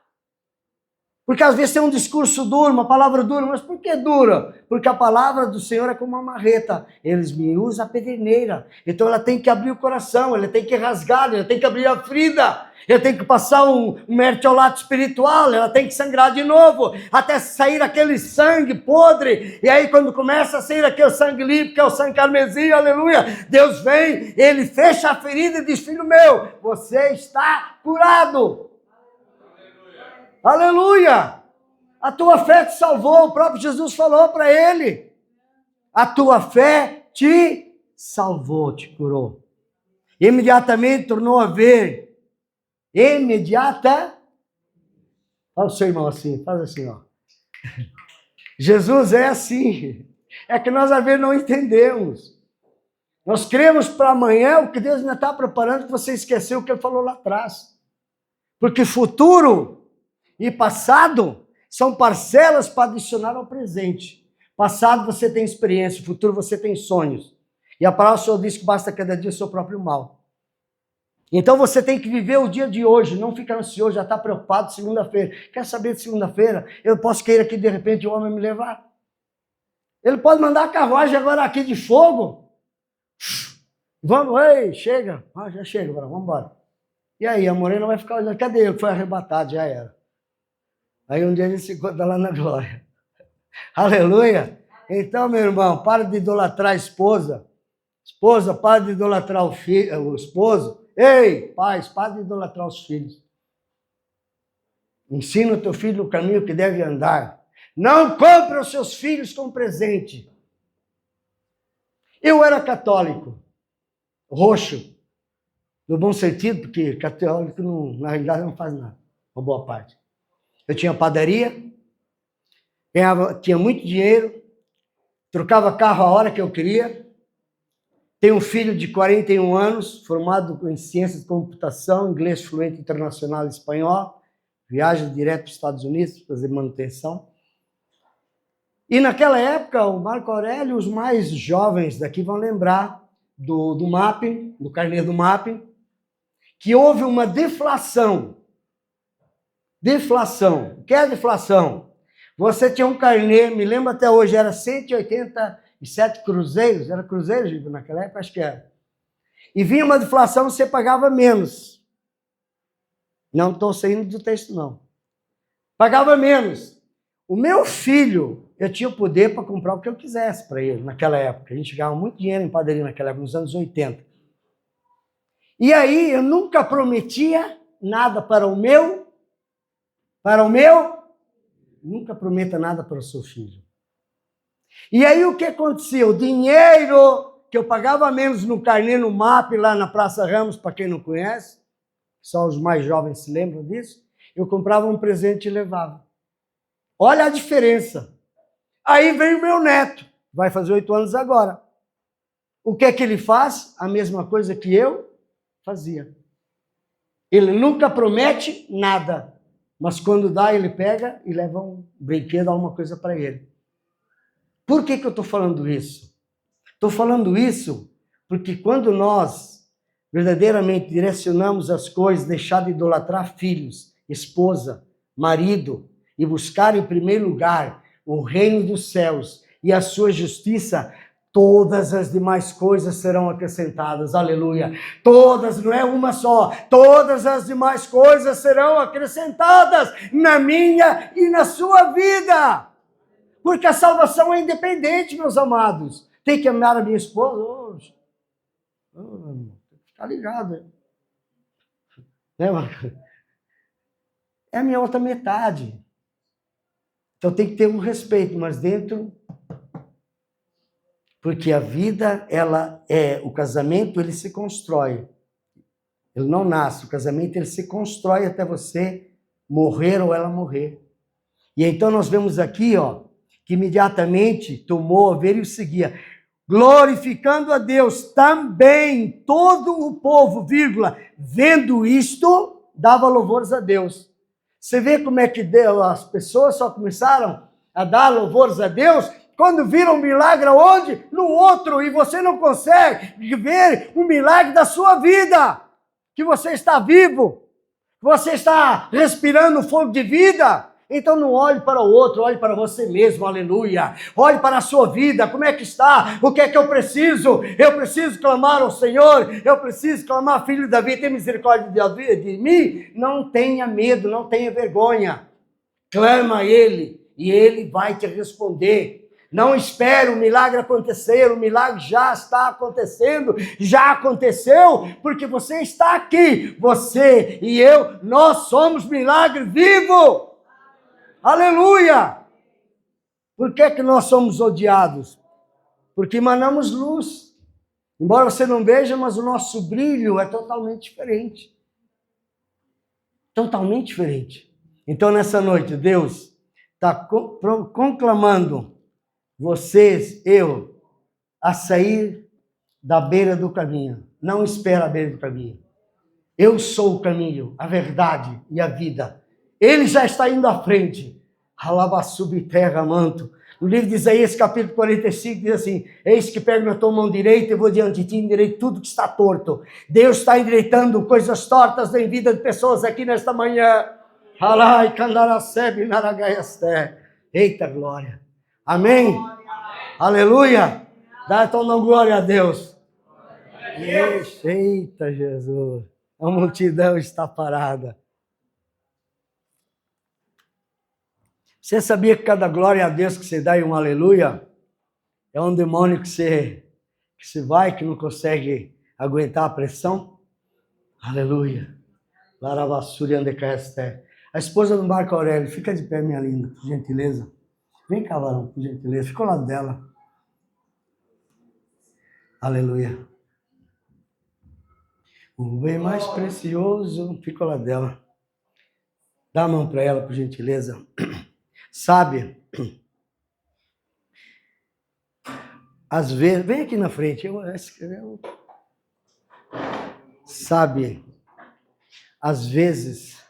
Porque às vezes tem um discurso duro, uma palavra dura, mas por que dura? Porque a palavra do Senhor é como uma marreta. Eles me usam a pederneira. Então ela tem que abrir o coração, ela tem que rasgar, ela tem que abrir a ferida. Ela tem que passar um mertiolato espiritual, ela tem que sangrar de novo, até sair aquele sangue podre. E aí quando começa a sair aquele sangue limpo, que é o sangue carmesim, aleluia, Deus vem, ele fecha a ferida e diz, filho meu, você está curado. Aleluia! A tua fé te salvou, o próprio Jesus falou para ele. A tua fé te salvou, te curou. Imediatamente tornou a ver. Imediata. Fala o seu irmão assim, faz assim, ó. Jesus é assim. É que nós às vezes não entendemos. Nós cremos para amanhã o que Deus ainda está preparando, que você esqueceu o que ele falou lá atrás. Porque futuro e passado são parcelas para adicionar ao presente. Passado você tem experiência, futuro você tem sonhos. E a palavra do Senhor diz que basta cada dia o seu próprio mal. Então você tem que viver o dia de hoje, não ficar ansioso, já está preocupado segunda-feira. Quer saber de segunda-feira? Eu posso querer que de repente o homem me levar. Ele pode mandar a carruagem agora aqui de fogo. Vamos, ei, chega. Ah, já chega, vamos embora. E aí, a morena vai ficar olhando, cadê ele? Foi arrebatado, já era. Aí um dia ele se encontra lá na glória. Aleluia. Então, meu irmão, para de idolatrar a esposa. Esposa, para de idolatrar o esposo. Ei, pais, para de idolatrar os filhos. Ensina o teu filho o caminho que deve andar. Não compre os seus filhos com presente. Eu era católico, roxo, no bom sentido, porque católico, na realidade, não faz nada, uma boa parte. Eu tinha padaria, tinha muito dinheiro, trocava carro a hora que eu queria. Tenho um filho de 41 anos, formado em ciências de computação, inglês fluente internacional e espanhol, viaja direto para os Estados Unidos para fazer manutenção. E naquela época, o Marco Aurélio, os mais jovens daqui vão lembrar do mapping, do carnê do mapping, que houve uma deflação. Deflação. O que é deflação? Você tinha um carnê, me lembro até hoje, era 187 cruzeiros, era cruzeiro naquela época, acho que era. E vinha uma deflação, você pagava menos. Não estou saindo do texto, não. Pagava menos. O meu filho, eu tinha o poder para comprar o que eu quisesse para ele naquela época. A gente ganhava muito dinheiro em padaria naquela época, nos anos 80. E aí eu nunca prometia nada para o meu, nunca prometa nada para o seu filho. E aí o que acontecia? O dinheiro que eu pagava menos no carnê, no MAP, lá na Praça Ramos, para quem não conhece, só os mais jovens se lembram disso, eu comprava um presente e levava. Olha a diferença. Aí vem o meu neto, vai fazer 8 anos agora. O que é que ele faz? A mesma coisa que eu fazia. Ele nunca promete nada, mas quando dá, ele pega e leva um brinquedo, alguma coisa para ele. Por que eu estou falando isso? Estou falando isso porque quando nós verdadeiramente direcionamos as coisas, deixar de idolatrar filhos, esposa, marido, e buscar em primeiro lugar o reino dos céus e a sua justiça, todas as demais coisas serão acrescentadas. Aleluia. Todas, não é uma só. Todas as demais coisas serão acrescentadas na minha e na sua vida. Porque a salvação é independente, meus amados. Tem que amar a minha esposa. Tá ligado. É a minha outra metade. Então tem que ter um respeito, mas dentro... Porque a vida, o casamento, ele se constrói. Ele não nasce. O casamento, ele se constrói até você morrer ou ela morrer. E então nós vemos aqui, que imediatamente tomou a ver e o seguia. Glorificando a Deus, também todo o povo, vendo isto, dava louvores a Deus. Você vê como é que as pessoas só começaram a dar louvores a Deus quando viram um milagre aonde? No outro. E você não consegue ver o milagre da sua vida. Que você está vivo. Que você está respirando fogo de vida. Então não olhe para o outro, olhe para você mesmo, aleluia. Olhe para a sua vida, como é que está? O que é que eu preciso? Eu preciso clamar ao Senhor, eu preciso clamar, filho de Davi, tem misericórdia de mim? Não tenha medo, não tenha vergonha. Clama a Ele e Ele vai te responder. Não espere o milagre acontecer, o milagre já está acontecendo, já aconteceu, porque você está aqui, você e eu, nós somos milagre vivo. Aleluia! Por que nós somos odiados? Porque emanamos luz. Embora você não veja, mas o nosso brilho é totalmente diferente. Totalmente diferente. Então, nessa noite, Deus está conclamando vocês, eu, a sair da beira do caminho. Não espera a beira do caminho. Eu sou o caminho, a verdade e a vida. Ele já está indo à frente. Alabasubterra manto. No livro de Isaías, capítulo 45, diz assim: eis que pego na tua mão direita e vou diante de ti endireito tudo que está torto. Deus está endireitando coisas tortas em vida de pessoas aqui nesta manhã. Alai, candaracebe, naragaiasté. Eita glória. Amém? Aleluia. Dá então não glória a Deus. Eita Jesus. A multidão está parada. Você sabia que cada glória a Deus que você dá e um aleluia é um demônio que você vai, que não consegue aguentar a pressão? Aleluia. Laravassuri andecaesté. A esposa do Marco Aurélio, fica de pé, minha linda, por gentileza. Vem cá, varão, por gentileza. Fica ao lado dela. Aleluia. O bem mais precioso, fica ao lado dela. Dá a mão para ela, por gentileza. Sabe, às vezes, vem aqui na frente, sabe, às vezes,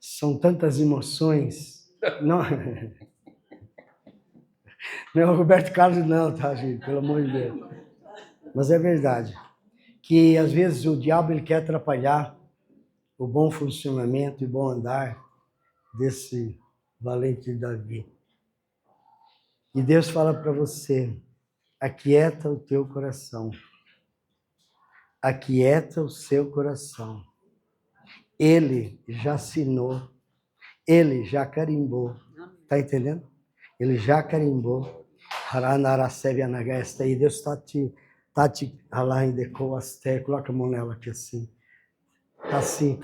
são tantas emoções, não é o Roberto Carlos não, tá, gente, pelo amor de Deus, mas é verdade, que às vezes o diabo ele quer atrapalhar o bom funcionamento e bom andar desse valente Davi. E Deus fala para você, aquieta o teu coração. Aquieta o seu coração. Ele já assinou, ele já carimbou. Está entendendo? Ele já carimbou. E Deus está te coloca a mão nela aqui assim. Tá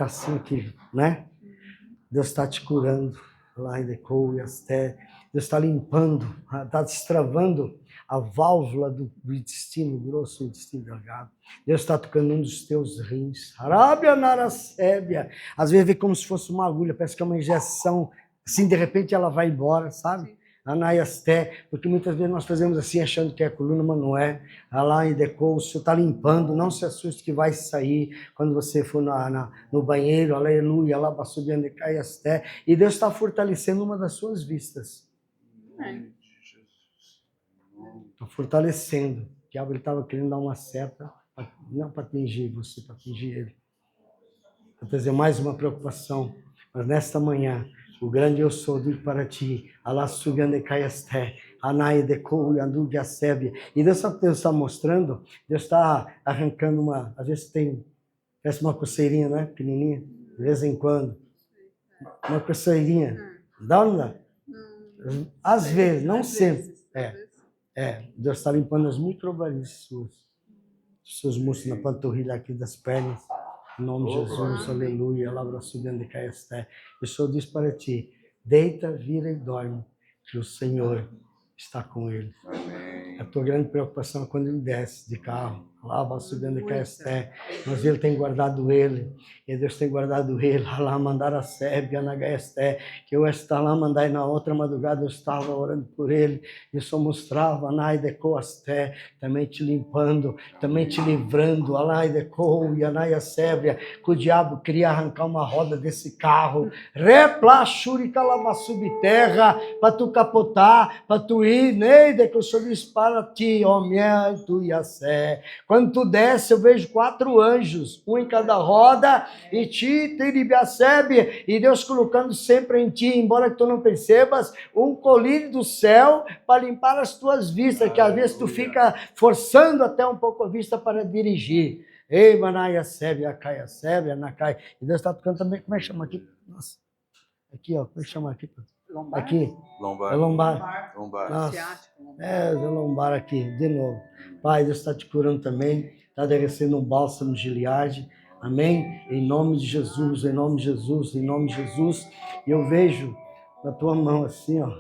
assim aqui, né? Deus está te curando. Deus está limpando, está destravando a válvula do intestino grosso e intestino delgado. Deus está tocando um dos teus rins. Arábia naracébia. Às vezes vê como se fosse uma agulha, parece que é uma injeção. Assim, de repente ela vai embora, sabe? Anaiasté, porque muitas vezes nós fazemos assim achando que é a coluna, mas não é. Alá em decou, o Senhor está limpando, não se assuste que vai sair quando você for no banheiro, aleluia, lá subindo caiasté, e Deus está fortalecendo uma das suas vistas. Está fortalecendo. O diabo estava querendo dar uma seta, não para atingir você, para atingir ele. Para trazer mais uma preocupação, mas nesta manhã, o grande eu sou, digo para ti, Alá sugande caiasté, Anai decou e andu de assébia. E Deus está mostrando, Deus está arrancando uma, às vezes parece uma coceirinha, não é? Pequenininha, de vez em quando. Uma coceirinha. Dá ou não dá? Às vezes, não sempre. Deus está limpando as microvarizes suas, os seus músculos na panturrilha aqui das pernas. Em nome de Jesus, aleluia. Lavra subindo de caiasté. O Senhor diz para ti, deita, vira e dorme, que o Senhor está com ele. Amém. A tua grande preocupação é quando ele desce de carro. Lava subindo de caiasté. Mas ele tem guardado ele. E Deus tem guardado ele. Lá mandar a sébia na gaiasté. Que eu estava lá mandar e na outra madrugada eu estava orando por ele. E só mostrava, anai decoasté, também te limpando, também te livrando, anai deco e anai a sébia, que o diabo queria arrancar uma roda desse carro. Replachuri calabasubterra, para tu capotar, para tu ir, neide que o Senhor diz para ti, homem, tu e a sé. Quando tu desce, eu vejo 4 anjos, um em cada roda, e ti, tiribiacebe, e Deus colocando sempre em ti, embora tu não percebas, um colírio do céu para limpar as tuas vistas, que às vezes tu fica forçando até um pouco a vista para dirigir. Ei, manaia sebe, acaia sebe, anacai. E Deus está tocando também, como é que chama aqui? Nossa, aqui, ó, como é que chama aqui? Lombar? Aqui. Lombar. É lombar. Lombar. Nossa. É lombar aqui, de novo. Pai, Deus está te curando também, está descendo um bálsamo de Gileade. Amém? Em nome de Jesus, em nome de Jesus, em nome de Jesus. E eu vejo na tua mão assim, ó.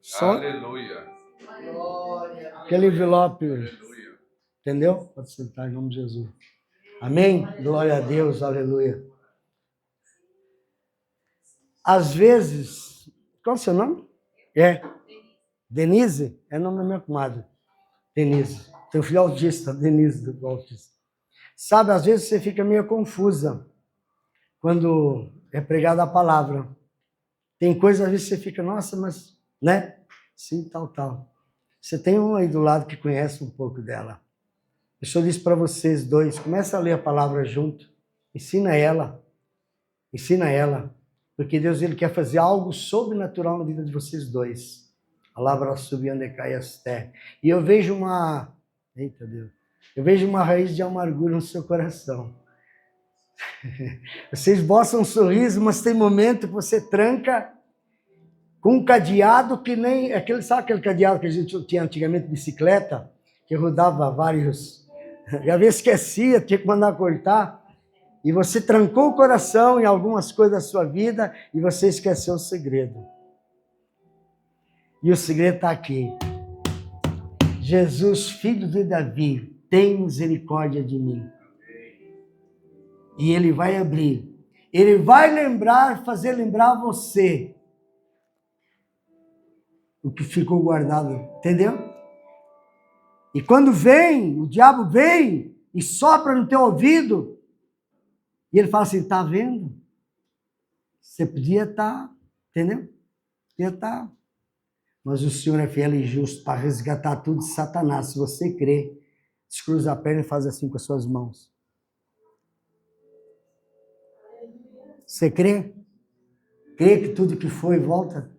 Só aleluia. Aquele envelope. Aleluia. Entendeu? Pode sentar em nome de Jesus. Amém? Glória a Deus, aleluia. Às vezes, qual é o seu nome? Denise? É o nome da minha comadre. Denise. Tem um filho autista, Denise do autista. Sabe, às vezes você fica meio confusa quando é pregada a palavra. Tem coisas, às vezes você fica, nossa, mas, né? Sim, tal. Você tem um aí do lado que conhece um pouco dela. Eu só disse para vocês dois, começa a ler a palavra junto. Ensina ela. Porque Deus, ele quer fazer algo sobrenatural na vida de vocês dois. Palavra subindo e cai asté. E eu vejo uma... Eita Deus. Eu vejo uma raiz de amargura no seu coração. Vocês botam um sorriso, mas tem momento que você tranca com um cadeado que nem... Sabe aquele cadeado que a gente tinha antigamente, bicicleta? Que rodava vários... Já vez esquecia, tinha que mandar cortar. E você trancou o coração em algumas coisas da sua vida e você esqueceu o segredo. E o segredo está aqui. Jesus, filho de Davi, tem misericórdia de mim. E ele vai abrir. Ele vai lembrar, fazer lembrar você o que ficou guardado. Entendeu? E quando vem, o diabo vem e sopra no teu ouvido. E ele fala assim, tá vendo? Você podia estar, entendeu? Podia estar. Mas o Senhor é fiel e justo para resgatar tudo de Satanás. Se você crê, descruza a perna e faz assim com as suas mãos. Você crê? Crê que tudo que foi volta?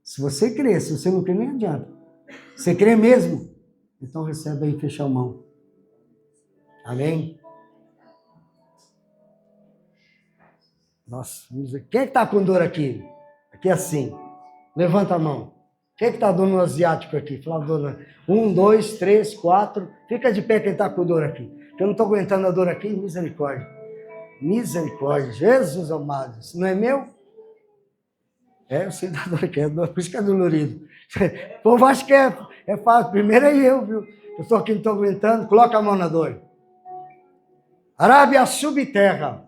Se você crê, se você não crê, nem adianta. Você crê mesmo? Então recebe aí, fecha a mão. Amém? Nossa, quem é que está com dor aqui? Aqui assim. Levanta a mão. Quem é que está dor no asiático aqui? Fala dor. 1, 2, 3, 4. Fica de pé quem está com dor aqui. Eu não estou aguentando a dor aqui. Misericórdia. Misericórdia. Jesus amado. Isso não é meu? Eu sei da dor que é. Por isso que é dolorido. O povo acha que é fácil. Primeiro é eu, viu? Eu estou aqui, não estou aguentando. Coloca a mão na dor. Arábia subterra.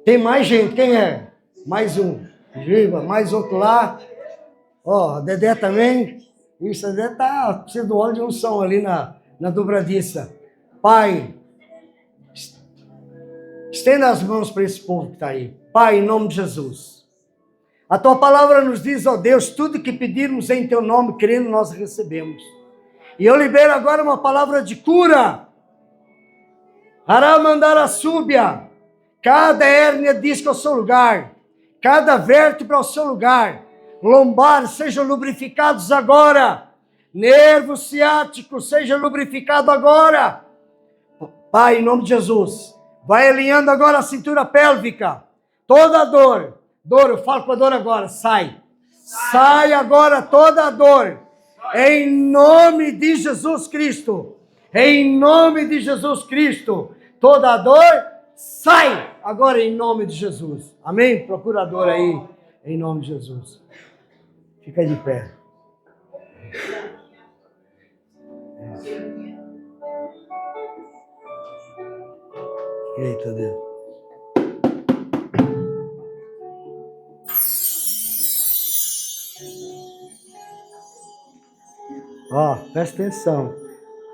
Tem mais gente, quem é? Mais um. Giba, mais outro lá. Ó, Dedé também. Isso, a Dedé tá precisando do óleo de unção ali na dobradiça. Pai, estenda as mãos para esse povo que está aí. Pai, em nome de Jesus. A tua palavra nos diz, ó Deus, tudo que pedirmos em teu nome, crendo, nós recebemos. E eu libero agora uma palavra de cura. Aramandara súbia. Cada hérnia disca ao seu lugar. Cada vértebra ao seu lugar. Lombar sejam lubrificados agora. Nervo ciático seja lubrificado agora. Pai, em nome de Jesus. Vai alinhando agora a cintura pélvica. Toda dor. Dor, eu falo com a dor agora. Sai. Sai agora toda a dor. Em nome de Jesus Cristo. Em nome de Jesus Cristo. Toda a dor. Sai agora em nome de Jesus. Amém? Procurador aí, em nome de Jesus. Fica de pé. Eita Deus. Ó, presta atenção.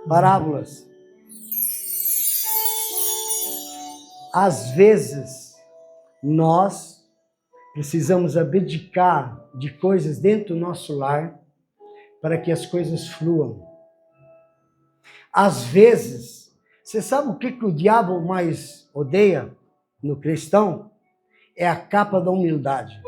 Parábolas. Às vezes, nós precisamos abdicar de coisas dentro do nosso lar para que as coisas fluam. Às vezes, você sabe o que o diabo mais odeia no cristão? É a capa da humildade.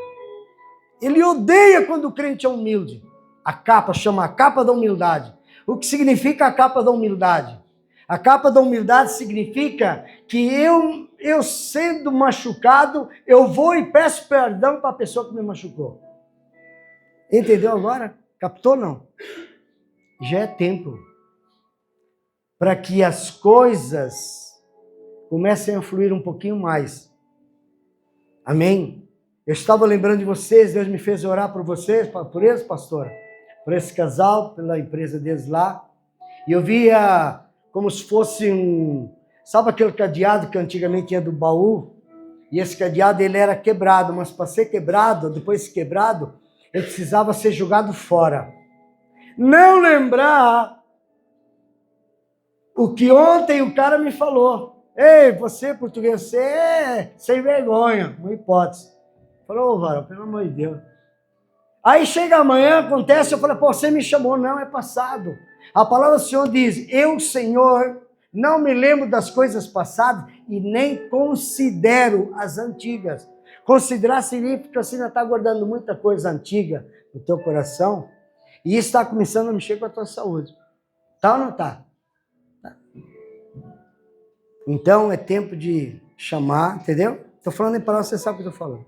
Ele odeia quando o crente é humilde. A capa chama a capa da humildade. O que significa a capa da humildade? A capa da humildade significa que eu sendo machucado, eu vou e peço perdão para a pessoa que me machucou. Entendeu agora? Captou não? Já é tempo para que as coisas comecem a fluir um pouquinho mais. Amém? Eu estava lembrando de vocês, Deus me fez orar por vocês, por eles, pastora, por esse casal, pela empresa deles lá. E eu via como se fosse sabe aquele cadeado que antigamente tinha do baú? E esse cadeado, ele era quebrado, mas para ser quebrado, depois de quebrado, ele precisava ser jogado fora. Não lembrar O que ontem o cara me falou. Ei, você português, você é sem vergonha. Uma hipótese. Falou, varão, pelo amor de Deus. Aí chega amanhã, acontece, eu falo, pô, você me chamou. Não, é passado. A palavra do Senhor diz, eu, Senhor, não me lembro das coisas passadas e nem considero as antigas. Considerar significa que você ainda está guardando muita coisa antiga no teu coração e isso está começando a mexer com a tua saúde. Tá ou não tá? Tá. Então é tempo de chamar, entendeu? Estou falando em palavras, você sabe o que eu estou falando.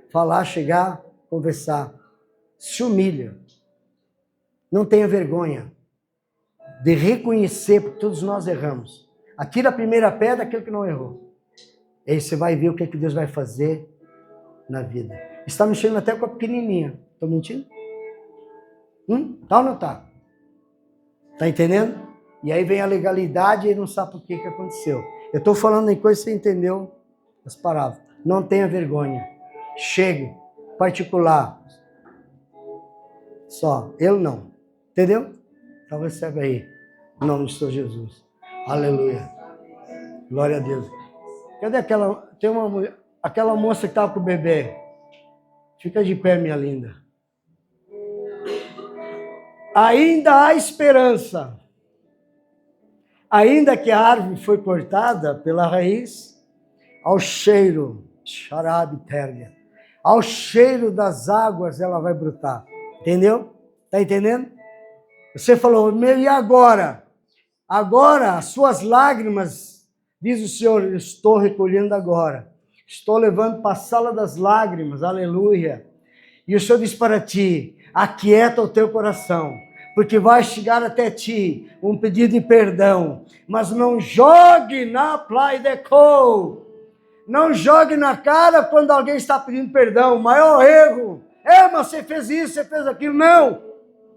Falar, chegar, conversar. Se humilha. Não tenha vergonha de reconhecer, porque todos nós erramos. Atira a primeira pedra aquele que não errou. Aí você vai ver o que Deus vai fazer na vida. Está mexendo até com a pequenininha. Estou mentindo? Tá ou não tá? Tá entendendo? E aí vem a legalidade e não sabe por que aconteceu. Eu estou falando em coisa que você entendeu as palavras. Não tenha vergonha. Chegue. Particular. Só. Eu não. Entendeu? Então recebe aí. Em nome de Senhor Jesus. Aleluia. Glória a Deus. Cadê aquela... Tem uma mulher... Aquela moça que estava com o bebê. Fica de pé, minha linda. Ainda há esperança. Ainda que a árvore foi cortada pela raiz, ao cheiro, xarabe terga, ao cheiro das águas ela vai brotar. Entendeu? Está entendendo? Você falou, meu, e agora? Agora as suas lágrimas, diz o Senhor, eu estou recolhendo agora. Estou levando para a sala das lágrimas, aleluia. E o Senhor diz para ti, aquieta o teu coração, porque vai chegar até ti um pedido de perdão, mas não jogue na plaideco, não jogue na cara quando alguém está pedindo perdão, maior erro, mas você fez isso, você fez aquilo, não,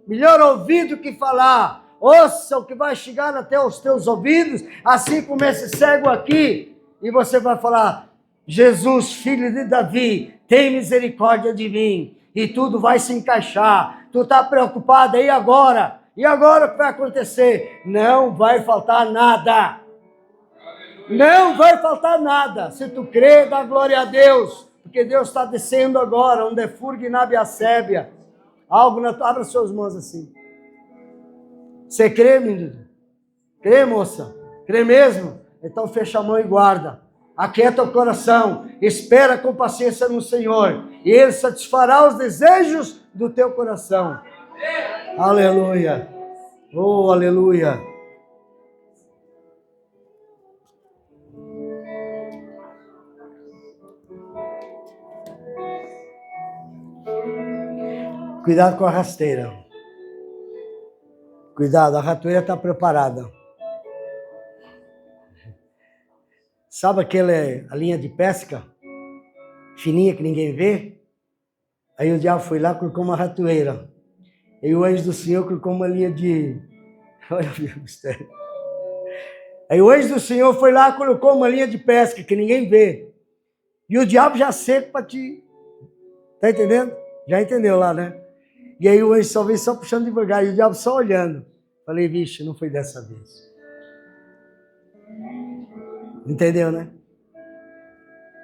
melhor ouvir do que falar, ouça o que vai chegar até os teus ouvidos, assim como esse cego aqui, e você vai falar, Jesus, filho de Davi, tem misericórdia de mim, e tudo vai se encaixar. Tu está preocupado, e agora? E agora o que vai acontecer? Não vai faltar nada. Não vai faltar nada. Se tu crê, dá glória a Deus, porque Deus está descendo agora, onde é furga e nabiacébia. Algo na tua... Abra suas mãos assim. Você crê, menino? Crê, moça? Crê mesmo? Então fecha a mão e guarda. Aquieta o coração, espera com paciência no Senhor, e Ele satisfará os desejos do teu coração. Aleluia. Oh, aleluia. Cuidado com a rasteira. Cuidado, a ratoeira está preparada. Sabe a linha de pesca? Fininha que ninguém vê? Aí o diabo foi lá e colocou uma ratoeira. E o anjo do Senhor colocou uma linha de... Olha o mistério. Aí o anjo do Senhor foi lá e colocou uma linha de pesca que ninguém vê. E o diabo já seco para te... Tá entendendo? Já entendeu lá, né? E aí o anjo só veio só puxando devagar e o diabo só olhando. Falei, vixe, não foi dessa vez. Entendeu, né?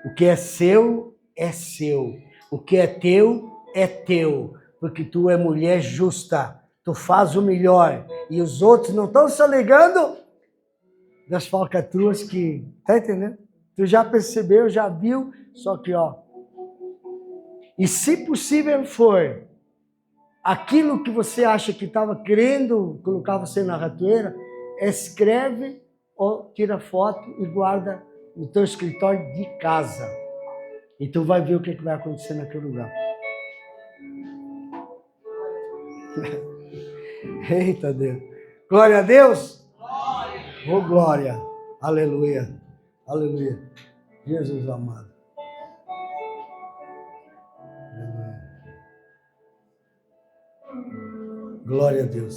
O que é seu, é seu. O que é teu. Porque tu é mulher justa. Tu faz o melhor. E os outros não estão se alegando das falcatruas que... Tá entendendo? Tu já percebeu, já viu. Só que, ó... E se possível for, aquilo que você acha que estava querendo colocar você na ratoeira, escreve ou tira foto e guarda no teu escritório de casa. E tu vai ver o que vai acontecer naquele lugar. Eita Deus. Glória a Deus. Glória. Oh, glória. Aleluia. Aleluia. Jesus amado. Glória a Deus.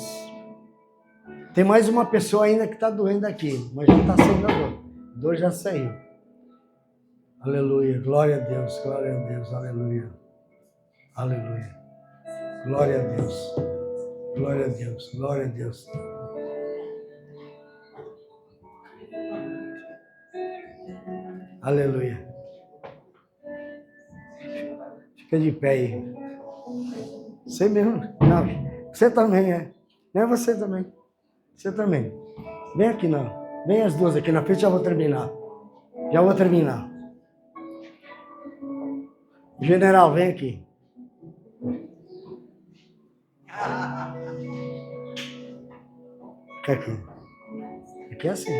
Tem mais uma pessoa ainda que está doendo aqui, mas já está saindo a dor. A dor já saiu. Aleluia. Glória a Deus. Glória a Deus. Aleluia. Aleluia. Glória a Deus. Glória a Deus. Glória a Deus. Aleluia. Fica de pé aí. Você mesmo? Não. Você também é. Não é você também. Você também. Vem aqui não. Vem as duas aqui na frente, já vou terminar. Já vou terminar. General, vem aqui. Fica aqui. Aqui é assim.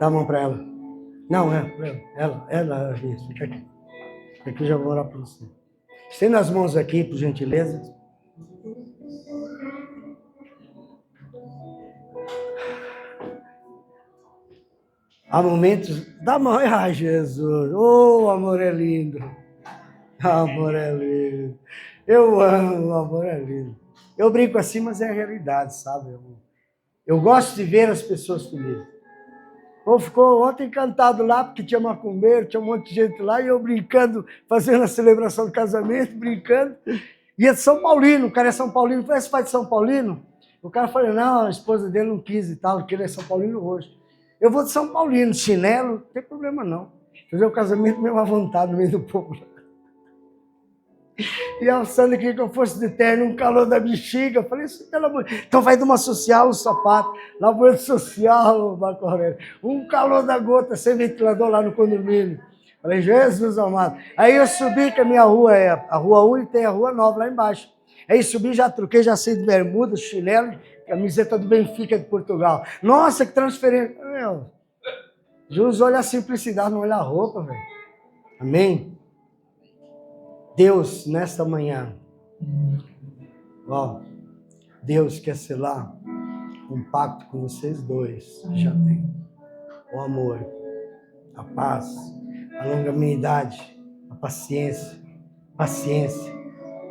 Dá a mão pra ela. Não, é pra ela. Ela, isso. Fica aqui. Fica aqui, já vou orar pra você. Estenda as mãos aqui, por gentileza. Há momentos da mãe, ai Jesus, oh, amor é lindo, amor é lindo, eu amo, amor é lindo. Eu brinco assim, mas é a realidade, sabe? Eu gosto de ver as pessoas felizes. O povo ficou ontem encantado lá, porque tinha macumbeiro, tinha um monte de gente lá, e eu brincando, fazendo a celebração do casamento, brincando. E é de São Paulino, o cara é São Paulino. Eu falei, esse pai de São Paulino? O cara falou, não, a esposa dele não quis e tal, porque ele é São Paulino hoje. Eu vou de São Paulino, chinelo, não tem problema não. Fazer o casamento mesmo à vontade no meio do povo. E a Sandra queria que eu fosse de terno, um calor da bexiga. Eu falei, isso, pelo amor. Então vai de uma social, um sapato, laboratório social, Marco Aurélio. Um calor da gota, sem ventilador lá no condomínio. Falei, Jesus amado. Aí eu subi, que a minha rua é a Rua 1 e tem a Rua 9 lá embaixo. Aí subi, já troquei, já saí de bermuda, chinelo, camiseta do Benfica de Portugal. Nossa, que transferência. Meu, Jesus olha a simplicidade, não olha a roupa, velho. Amém? Deus, nesta manhã, ó, Deus quer selar um pacto com vocês dois, que já tem. O amor, a paz, a longanimidade, a paciência, paciência,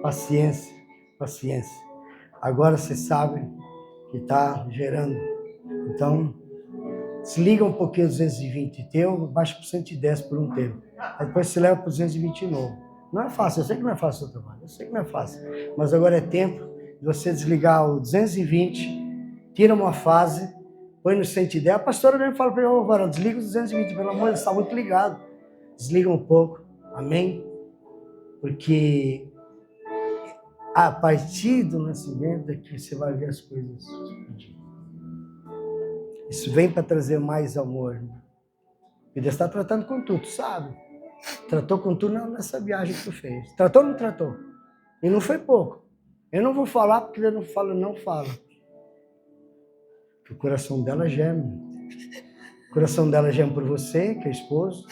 paciência, paciência. Agora você sabe que está gerando. Então, desliga um pouquinho o 220 teu, baixa para 110 por um tempo. Aí depois você leva para 220 de novo. Não é fácil, eu sei que não é fácil o seu trabalho, eu sei que não é fácil. Mas agora é tempo de você desligar o 220, tira uma fase, põe no 110. A pastora mesmo fala para ele, ô varão, desliga o 220, pelo amor de Deus, está muito ligado. Desliga um pouco, amém? Porque a partir do nascimento é que você vai ver as coisas. Isso vem para trazer mais amor. E Deus está tratando com tudo, sabe? Tratou com tudo nessa viagem que tu fez. Tratou ou não tratou? E não foi pouco. Eu não vou falar porque ele não fala, não fala. O coração dela geme. O coração dela geme por você, que é esposo.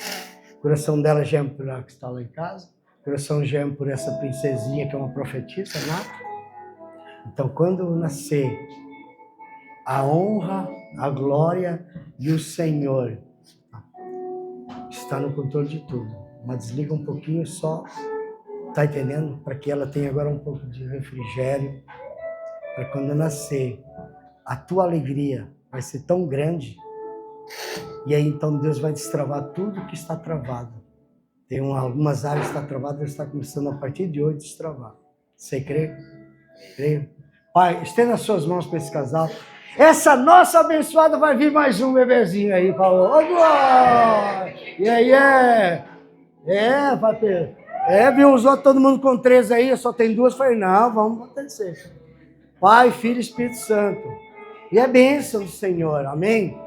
O coração dela geme por ela que está lá em casa. O coração geme por essa princesinha que é uma profetisa, nata. Então, quando nascer, a honra, a glória e o Senhor está no controle de tudo. Mas desliga um pouquinho só, tá entendendo? Para que ela tenha agora um pouco de refrigério, para quando nascer, a tua alegria vai ser tão grande, e aí então Deus vai destravar tudo que está travado. Tem algumas áreas que estão travadas, Deus está começando a partir de hoje a destravar. Você crê? Crê? Pai, estenda as suas mãos para esse casal. Essa nossa abençoada vai vir mais um bebezinho aí, Paulo. Ô, glória! E aí, vai ter. Viu os outros, todo mundo com 3 aí, só tem 2. Falei, não, vamos acontecer. Pai, Filho e Espírito Santo. E a bênção do Senhor, amém?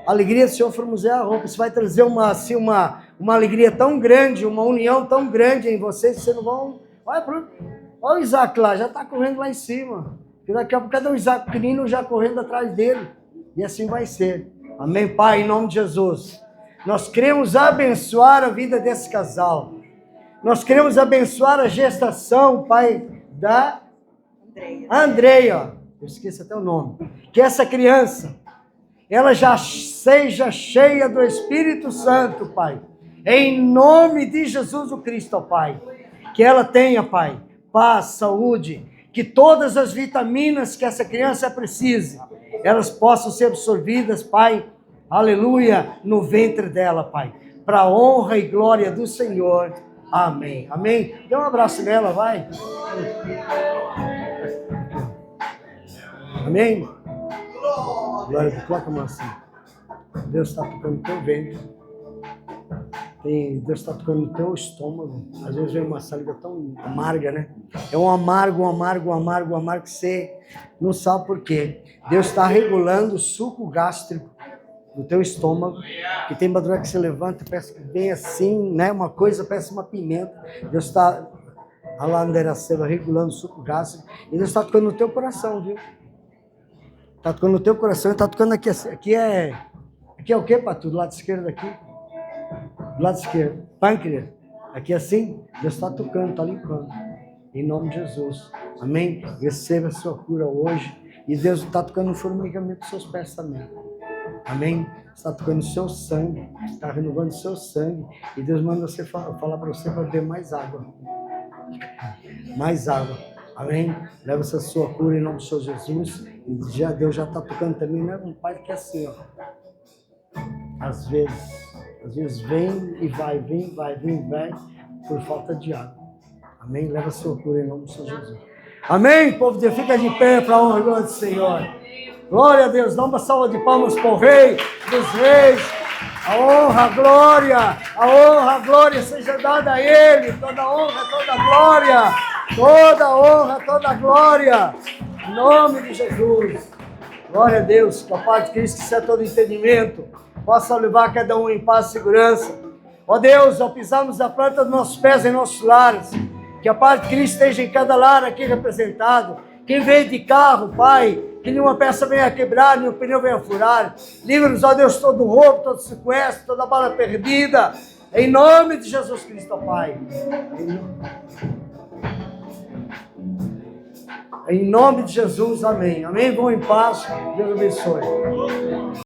A alegria do Senhor formoseia a roupa. Isso vai trazer uma alegria tão grande, uma união tão grande em vocês, que vocês não vão... Olha o Isaac lá, já está correndo lá em cima. E daqui a pouco cada um Isaac pequenino já correndo atrás dele. E assim vai ser. Amém, Pai, em nome de Jesus. Nós queremos abençoar a vida desse casal. Nós queremos abençoar a gestação, Pai, da Andreia. Eu esqueci até o nome. Que essa criança, ela já seja cheia do Espírito Santo, Pai. Em nome de Jesus o Cristo, Pai. Que ela tenha, Pai, paz, saúde, que todas as vitaminas que essa criança precise, elas possam ser absorvidas, Pai, aleluia, no ventre dela, Pai, para a honra e glória do Senhor. Amém. Amém. Dê um abraço nela, vai. Amém. Glória a Deus. Coloca a mão assim. Deus está tocando teu ventre. Deus está tocando no teu estômago. Às vezes vem uma saliva tão amarga, né? É um amargo que você não sabe por quê. Deus está regulando o suco gástrico do teu estômago, que tem madrugada que você levanta, parece que vem assim, né? Uma coisa, parece uma pimenta. Deus está regulando o suco gástrico. E Deus está tocando no teu coração, viu? Está tocando no teu coração, está tocando aqui. Aqui é o quê, Patu? Do lado esquerdo aqui? Do lado esquerdo. Pâncreas. Aqui assim, Deus está tocando, está limpando. Em nome de Jesus. Amém? Receba a sua cura hoje. E Deus está tocando no formigamento dos seus pés também. Amém? Está tocando o seu sangue. Está renovando o seu sangue. E Deus manda você falar para você para beber mais água. Mais água. Amém? Leva essa sua cura em nome do Senhor Jesus. E Deus já está tocando também. Não é um pai que é assim, ó. Às vezes vem e vai, por falta de água. Amém? Leva a sua cura em nome do Senhor Jesus. Amém? Povo de Deus, fica de pé para a honra e glória do Senhor. Glória a Deus. Dá uma salva de palmas para o Rei dos Reis. A honra, a glória seja dada a Ele. Toda honra, toda glória. Toda honra, toda glória. Em nome de Jesus. Glória a Deus. Que a paz de Cristo, que seja todo entendimento, possa levar cada um em paz e segurança. Ó Deus, ao pisarmos a planta dos nossos pés em nossos lares, que a paz de Cristo esteja em cada lar aqui representado. Quem veio de carro, Pai, que nenhuma peça venha quebrar, nenhum pneu venha furar. Livra-nos, ó Deus, todo roubo, todo sequestro, toda bala perdida. Em nome de Jesus Cristo, ó Pai. Em nome de Jesus, amém. Amém? Vão em paz. Deus abençoe.